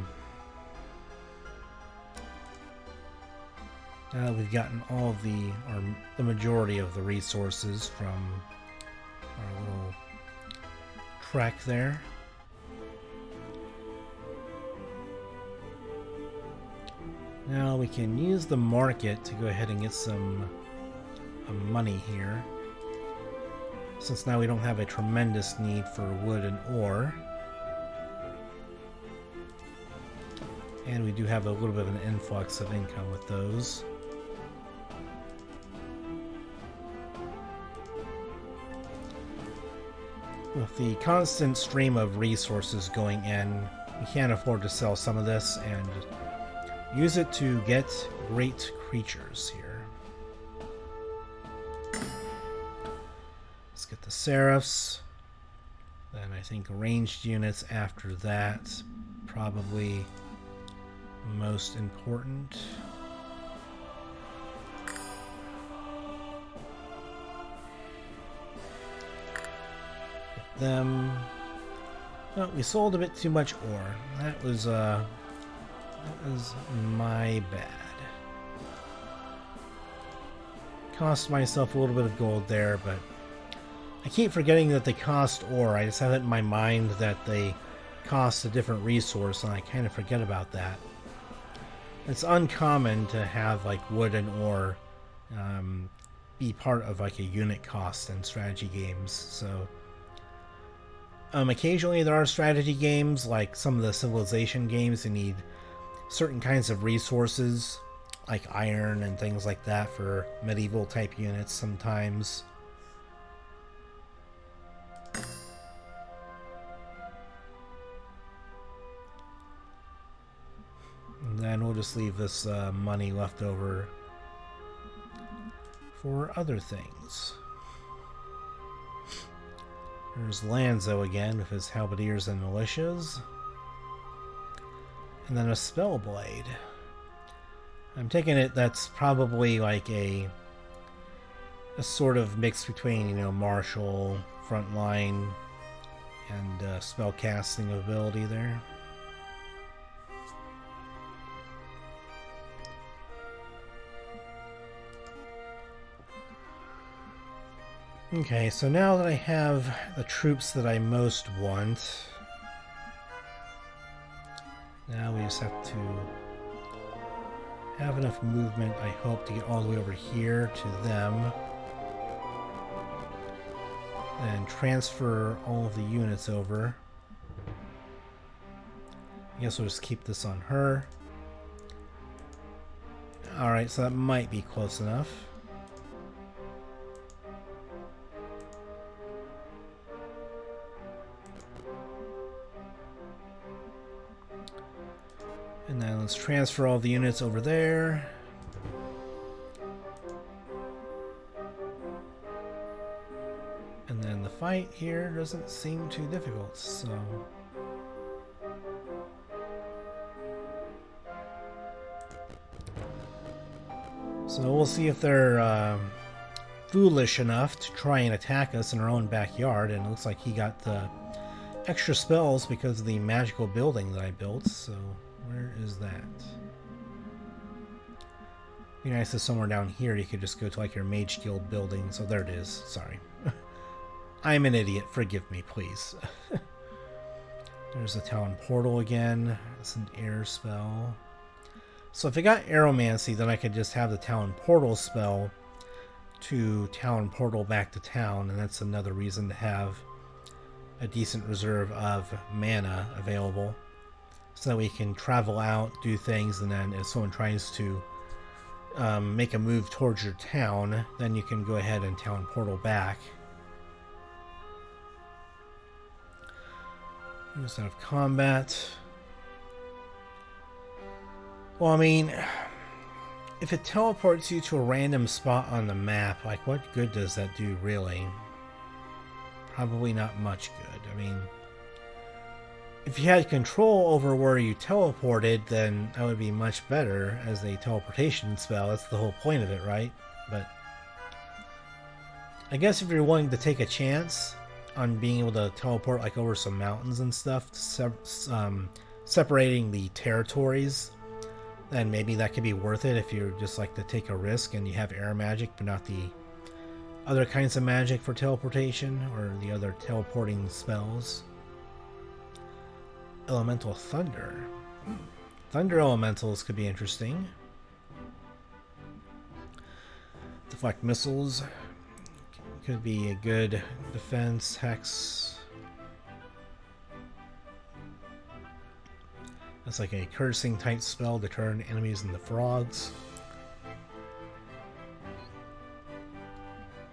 that we've gotten all of the majority of the resources from our little trek there. Now we can use the market to go ahead and get some money here, since now we don't have a tremendous need for wood and ore. And we do have a little bit of an influx of income with those. With the constant stream of resources going in, we can't afford to sell some of this, and use it to get great creatures here. Let's get the Seraphs. Then I think ranged units after that, probably most important. Get them. No, we sold a bit too much ore. That was my bad. Cost myself a little bit of gold there, but I keep forgetting that they cost ore. I just have it in my mind that they cost a different resource, and I kind of forget about that. It's uncommon to have like wood and ore be part of like a unit cost in strategy games. So occasionally there are strategy games, like some of the civilization games, you need certain kinds of resources like iron and things like that for medieval type units sometimes. And then we'll just leave this money left over for other things. There's Lanzo again with his halberdiers and militias. And then a Spellblade. I'm taking it that's probably like a sort of mix between, you know, martial, frontline, and spellcasting ability there. Okay, so now that I have the troops that I most want, now we just have to have enough movement, I hope, to get all the way over here to them. And transfer all of the units over. I guess we'll just keep this on her. Alright, so that might be close enough. And then let's transfer all the units over there. And then the fight here doesn't seem too difficult, so... So we'll see if they're foolish enough to try and attack us in our own backyard, and it looks like he got the extra spells because of the magical building that I built, so... Where is that? Be nice if somewhere down here you could just go to like your Mage Guild building. So there it is. Sorry. I'm an idiot. Forgive me, please. There's the Talon Portal again. It's an air spell. So if I got Aeromancy, then I could just have the Talon Portal spell to Talon Portal back to town, and that's another reason to have a decent reserve of mana available. So that we can travel out, do things, and then if someone tries to make a move towards your town, then you can go ahead and Talon Portal back. Use out of combat. Well, I mean, if it teleports you to a random spot on the map, like what good does that do, really? Probably not much good. I mean... If you had control over where you teleported, then that would be much better as a teleportation spell. That's the whole point of it, right? But I guess if you're willing to take a chance on being able to teleport like over some mountains and stuff, separating the territories, then maybe that could be worth it if you just like to take a risk and you have air magic but not the other kinds of magic for teleportation or the other teleporting spells. Elemental Thunder. Thunder elementals could be interesting. Deflect missiles. Could be a good defense. Hex. That's like a cursing type spell to turn enemies into frogs.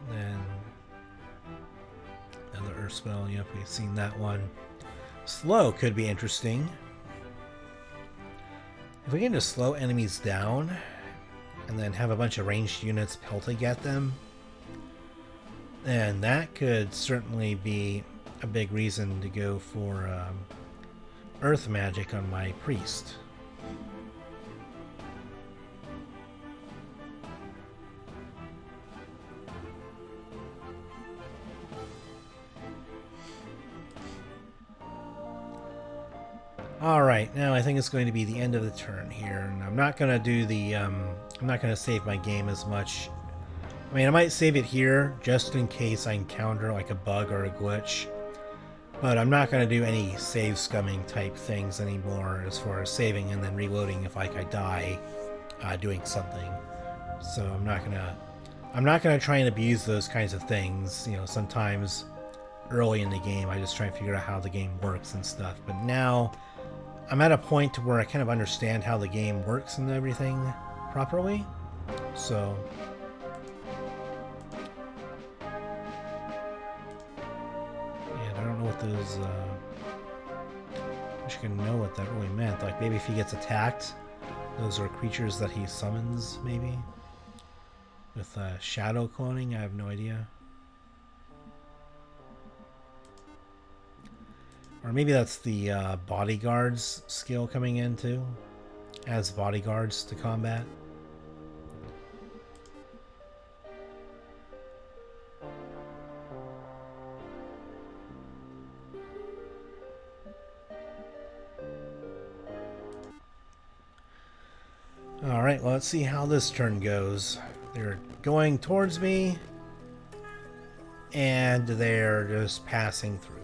Then another earth spell. Yep, we've seen that one. Slow could be interesting. If we can just slow enemies down and then have a bunch of ranged units pelting at them, then that could certainly be a big reason to go for earth magic on my priest. Alright, now I think it's going to be the end of the turn here, and I'm not going to do the, I'm not going to save my game as much. I mean, I might save it here, just in case I encounter like a bug or a glitch, but I'm not going to do any save scumming type things anymore as far as saving and then reloading if like I die doing something. So I'm not going to try and abuse those kinds of things. You know, sometimes early in the game I just try and figure out how the game works and stuff, but now I'm at a point to where I kind of understand how the game works and everything properly, so and I don't know what those I wish I could know what that really meant. Like maybe if he gets attacked, those are creatures that he summons, maybe with shadow cloning. I have no idea. Or maybe that's the bodyguards skill coming in too. Adds bodyguards to combat. Alright, well, let's see how this turn goes. They're going towards me, and they're just passing through.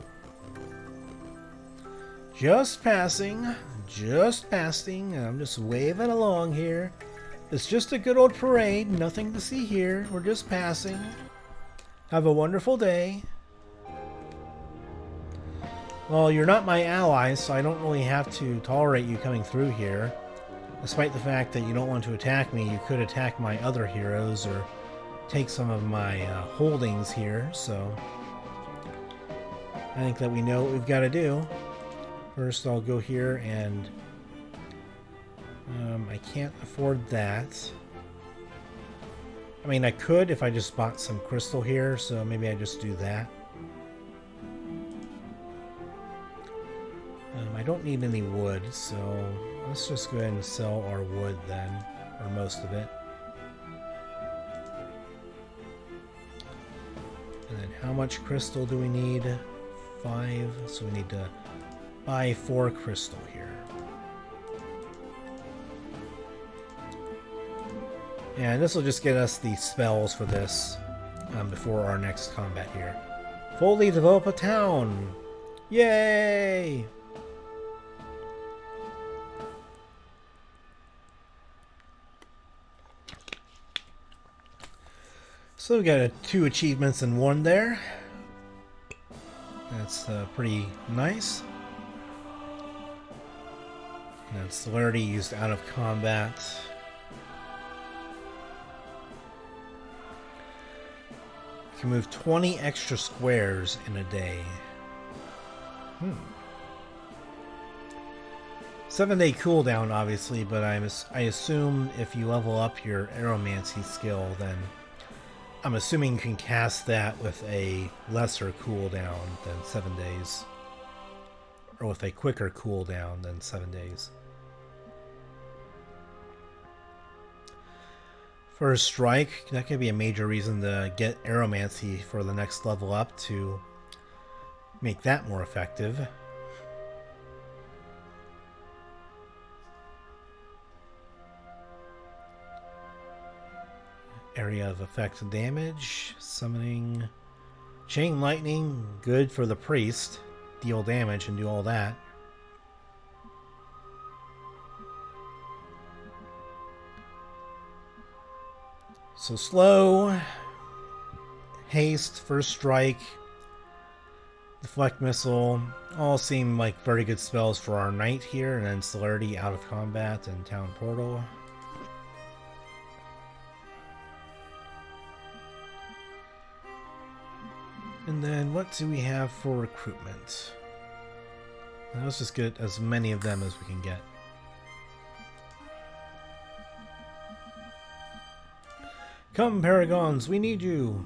Just passing, I'm just waving along here. It's just a good old parade, nothing to see here. We're just passing. Have a wonderful day. Well, you're not my ally, so I don't really have to tolerate you coming through here. Despite the fact that you don't want to attack me, you could attack my other heroes or take some of my holdings here, so I think that we know what we've got to do. First, I'll go here and I can't afford that. I mean, I could if I just bought some crystal here, so maybe I just do that. I don't need any wood, so let's just go ahead and sell our wood then, or most of it. And then how much crystal do we need? 5, so we need to buy 4 crystal here. And this will just get us the spells for this before our next combat here. Fully develop a town! Yay! So we got 2 achievements in 1 there. That's pretty nice. And celerity used out of combat. You can move 20 extra squares in a day. 7-day cooldown, obviously, but I assume if you level up your aeromancy skill, then I'm assuming you can cast that with a lesser cooldown than 7 days. Or with a quicker cooldown than 7 days. First strike, that could be a major reason to get aeromancy for the next level up to make that more effective. Area of effect damage, summoning, chain lightning, good for the priest, deal damage and do all that. So slow, haste, first strike, deflect missile, all seem like very good spells for our knight here, and then celerity out of combat and town portal. And then what do we have for recruitment? Let's just get as many of them as we can get. Come, Paragons, we need you!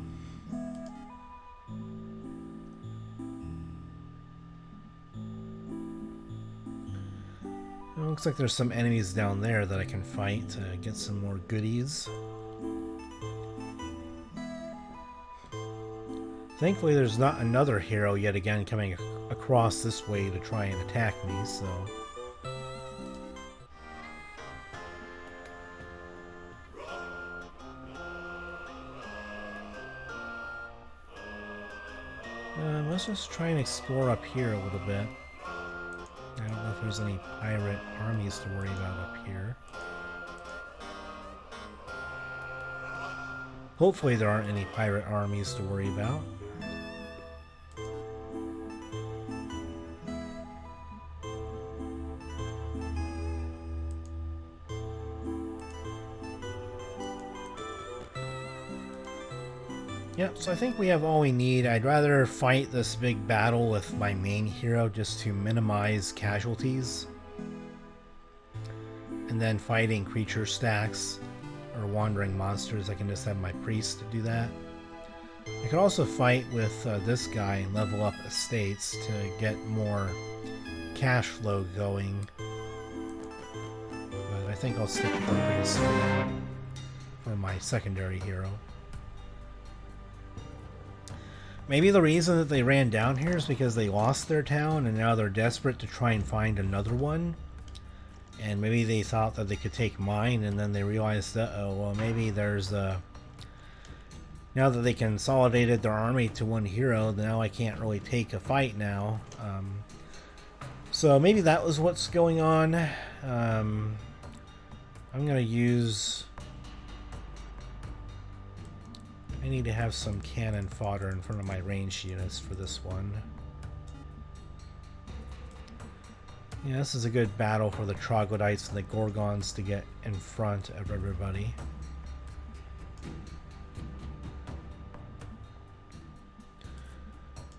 It looks like there's some enemies down there that I can fight to get some more goodies. Thankfully there's not another hero yet again coming across this way to try and attack me, so... let's just try and explore up here a little bit. I don't know if there's any pirate armies to worry about up here. Hopefully there aren't any pirate armies to worry about. Yep, so I think we have all we need. I'd rather fight this big battle with my main hero just to minimize casualties. And then fighting creature stacks or wandering monsters, I can just have my priest do that. I could also fight with this guy and level up estates to get more cash flow going. But I think I'll stick with the priest for my secondary hero. Maybe the reason that they ran down here is because they lost their town and now they're desperate to try and find another one. And maybe they thought that they could take mine and then they realized that, oh, well, maybe there's a... Now that they consolidated their army to one hero, now I can't really take a fight now. So maybe that was what's going on. I'm going to use... I need to have some cannon fodder in front of my ranged units for this one. Yeah, this is a good battle for the troglodytes and the gorgons to get in front of everybody.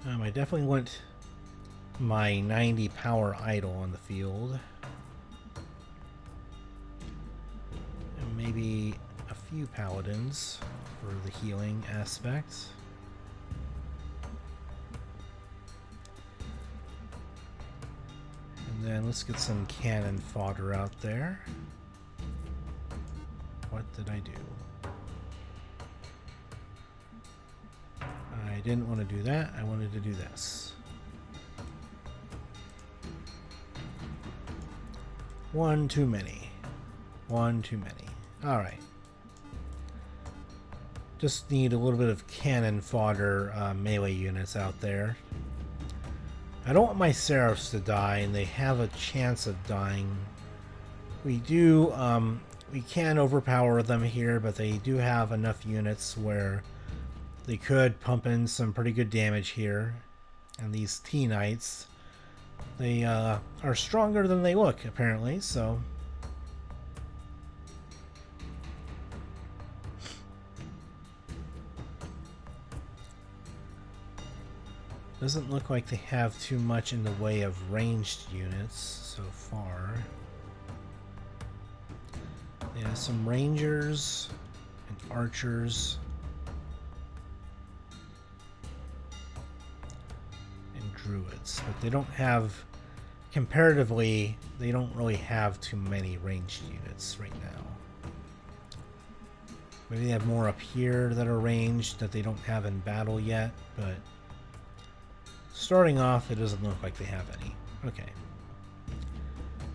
I definitely want my 90 power idol on the field. And maybe a few paladins for the healing aspect. And then let's get some cannon fodder out there. What did I do? I didn't want to do that. I wanted to do this. One too many. One too many. Alright. Just need a little bit of cannon fodder melee units out there. I don't want my seraphs to die, and they have a chance of dying. We do, we can overpower them here, but they do have enough units where they could pump in some pretty good damage here. And these T-Knights, they are stronger than they look, apparently, so... Doesn't look like they have too much in the way of ranged units so far. They have some rangers and archers and druids, but they don't have, comparatively, they don't really have too many ranged units right now. Maybe they have more up here that are ranged that they don't have in battle yet, but starting off, it doesn't look like they have any. Okay.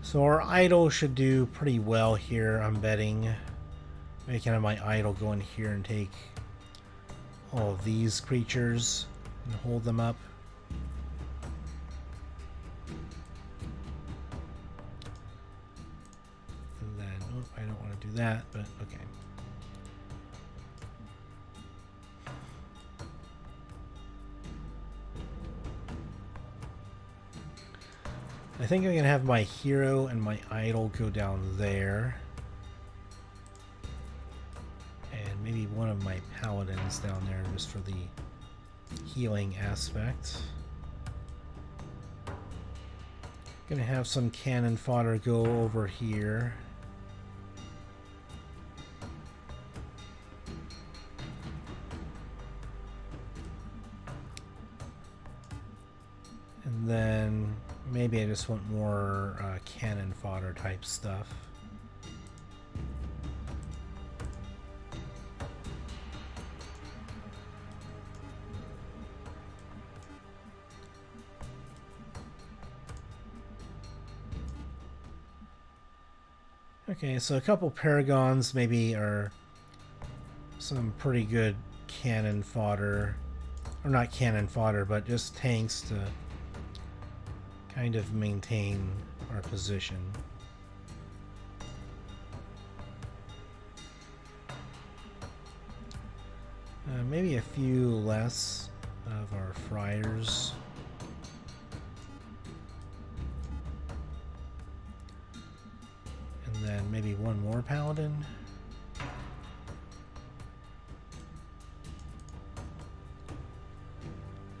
So our idol should do pretty well here, I'm betting. Maybe I can have my idol go in here and take all of these creatures and hold them up. And then, oh, I don't want to do that, but okay. I think I'm going to have my hero and my idol go down there. And maybe one of my paladins down there just for the healing aspect. Going to have some cannon fodder go over here. then maybe I just want more cannon fodder type stuff. Okay, so a couple Paragons maybe are some pretty good cannon fodder. Or not cannon fodder, but just tanks to kind of maintain our position. Maybe a few less of our friars. And then maybe one more paladin.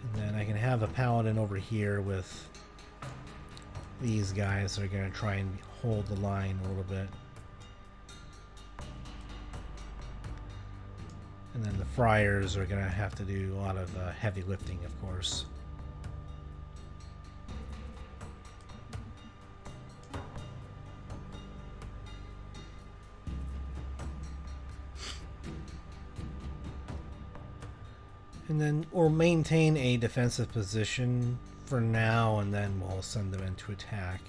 And then I can have a paladin over here with these guys that are going to try and hold the line a little bit. And then the friars are going to have to do a lot of heavy lifting, of course. And then we'll maintain a defensive position for now, and then we'll send them into attack.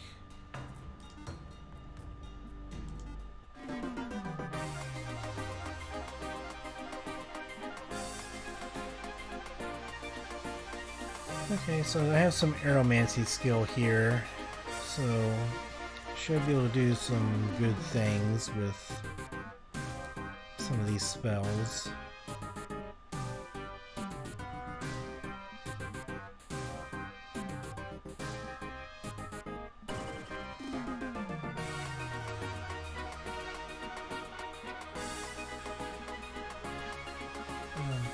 Okay, so I have some aeromancy skill here, so should be able to do some good things with some of these spells.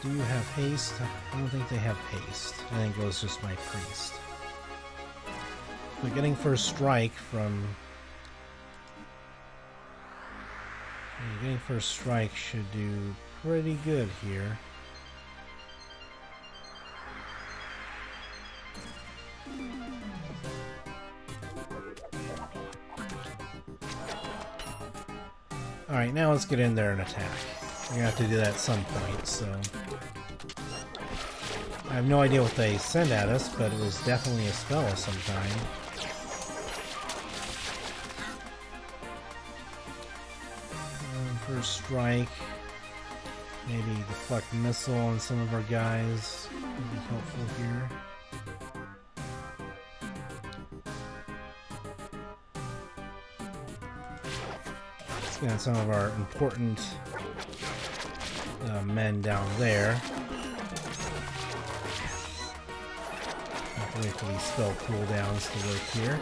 Do you have haste? I don't think they have haste. I think it was just my priest. But getting first strike from... Getting first strike should do pretty good here. Alright, now let's get in there and attack. We're gonna have to do that at some point, so... I have no idea what they sent at us, but it was definitely a spell of some kind. First strike. Maybe deflect missile on some of our guys would be helpful here. Let's get some of our important men down there. Wait for these spell cooldowns to work here.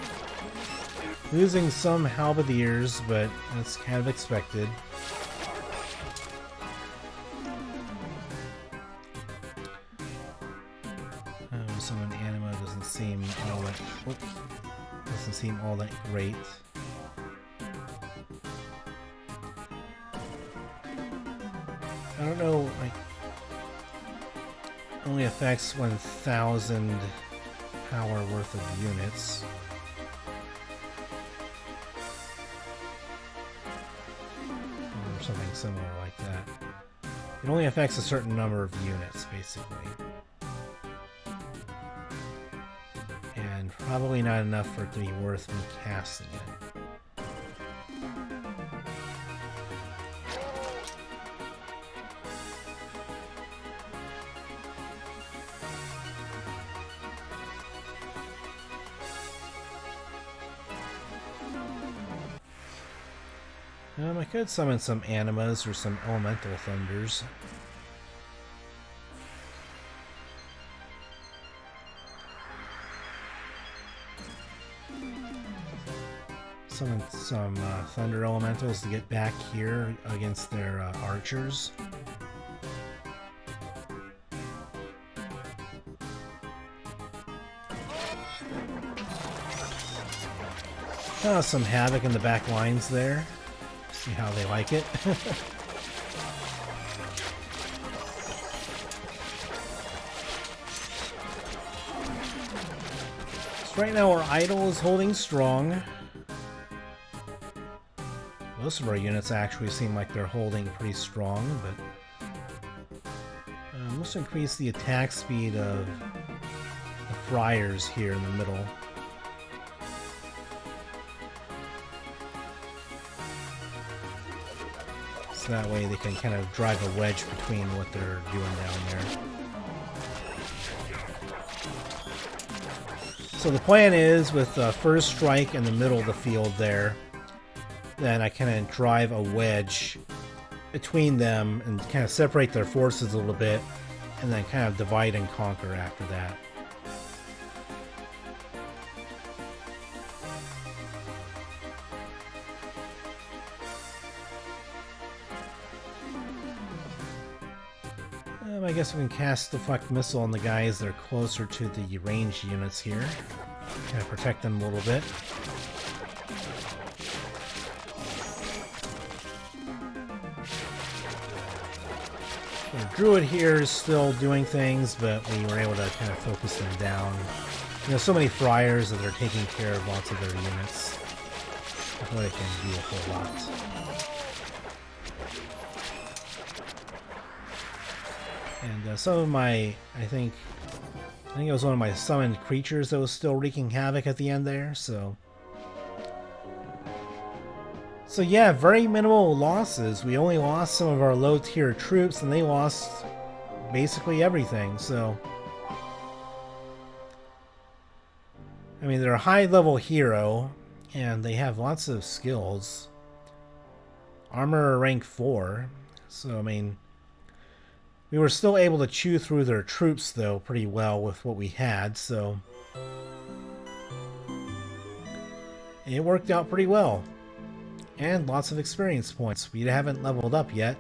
Losing some halberdiers, but that's kind of expected. Summon anima doesn't seem all that great. I don't know, like, only affects 1,000 power worth of units. Or something similar like that. It only affects a certain number of units, basically. And probably not enough for it to be worth me casting it. I could summon some animas or some elemental thunders. Summon some thunder elementals to get back here against their archers. Some havoc in the back lines there. See how they like it. So right now our idle is holding strong. Most of our units actually seem like they're holding pretty strong, but let's increase the attack speed of the friars here in the middle. So that way they can kind of drive a wedge between what they're doing down there. So the plan is, with first strike in the middle of the field there, then I kind of drive a wedge between them and kind of separate their forces a little bit, and then kind of divide and conquer after that. I guess we can cast deflect missile on the guys that are closer to the ranged units here. Kind of protect them a little bit. The druid here is still doing things, but we were able to kind of focus them down. You know, so many friars that they're taking care of lots of their units. I feel like they can do a whole lot. And some of my, I think it was one of my summoned creatures that was still wreaking havoc at the end there, so yeah, very minimal losses. We only lost some of our low tier troops, and they lost basically everything, so I mean, they're a high level hero, and they have lots of skills. Armor rank 4, so I mean, we were still able to chew through their troops, though, pretty well with what we had, so it worked out pretty well. And lots of experience points. We haven't leveled up yet,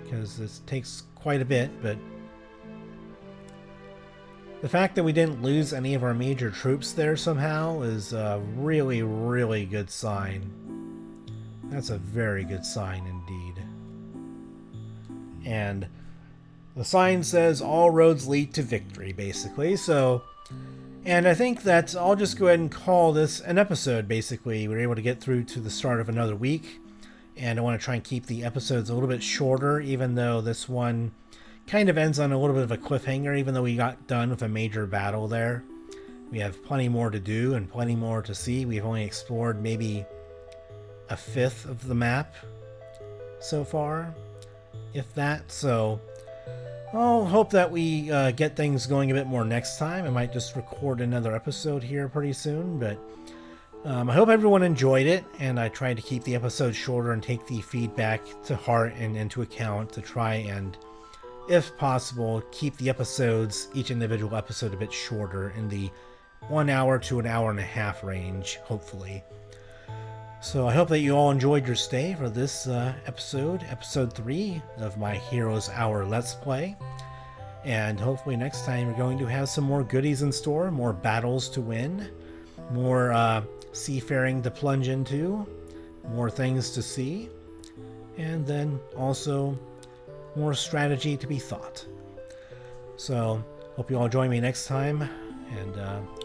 because this takes quite a bit, but the fact that we didn't lose any of our major troops there somehow is a really, really good sign. That's a very good sign indeed. And the sign says all roads lead to victory, basically, so, and I think that I'll just go ahead and call this an episode, basically. We were able to get through to the start of another week, and I want to try and keep the episodes a little bit shorter, even though this one kind of ends on a little bit of a cliffhanger, even though we got done with a major battle there. We have plenty more to do and plenty more to see. We've only explored maybe a fifth of the map so far, if that, so I'll hope that we get things going a bit more next time. I might just record another episode here pretty soon, but I hope everyone enjoyed it, and I tried to keep the episode shorter and take the feedback to heart and into account to try and, if possible, keep the episodes, each individual episode, a bit shorter in the 1 hour to an hour and a half range, hopefully. So I hope that you all enjoyed your stay for this episode 3 of my Heroes Hour Let's Play. And hopefully next time we're going to have some more goodies in store, more battles to win, more seafaring to plunge into, more things to see, and then also more strategy to be thought. So hope you all join me next time, and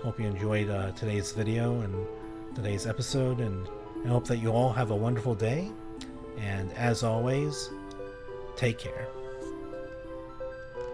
hope you enjoyed today's video and today's episode, and I hope that you all have a wonderful day, and as always, take care.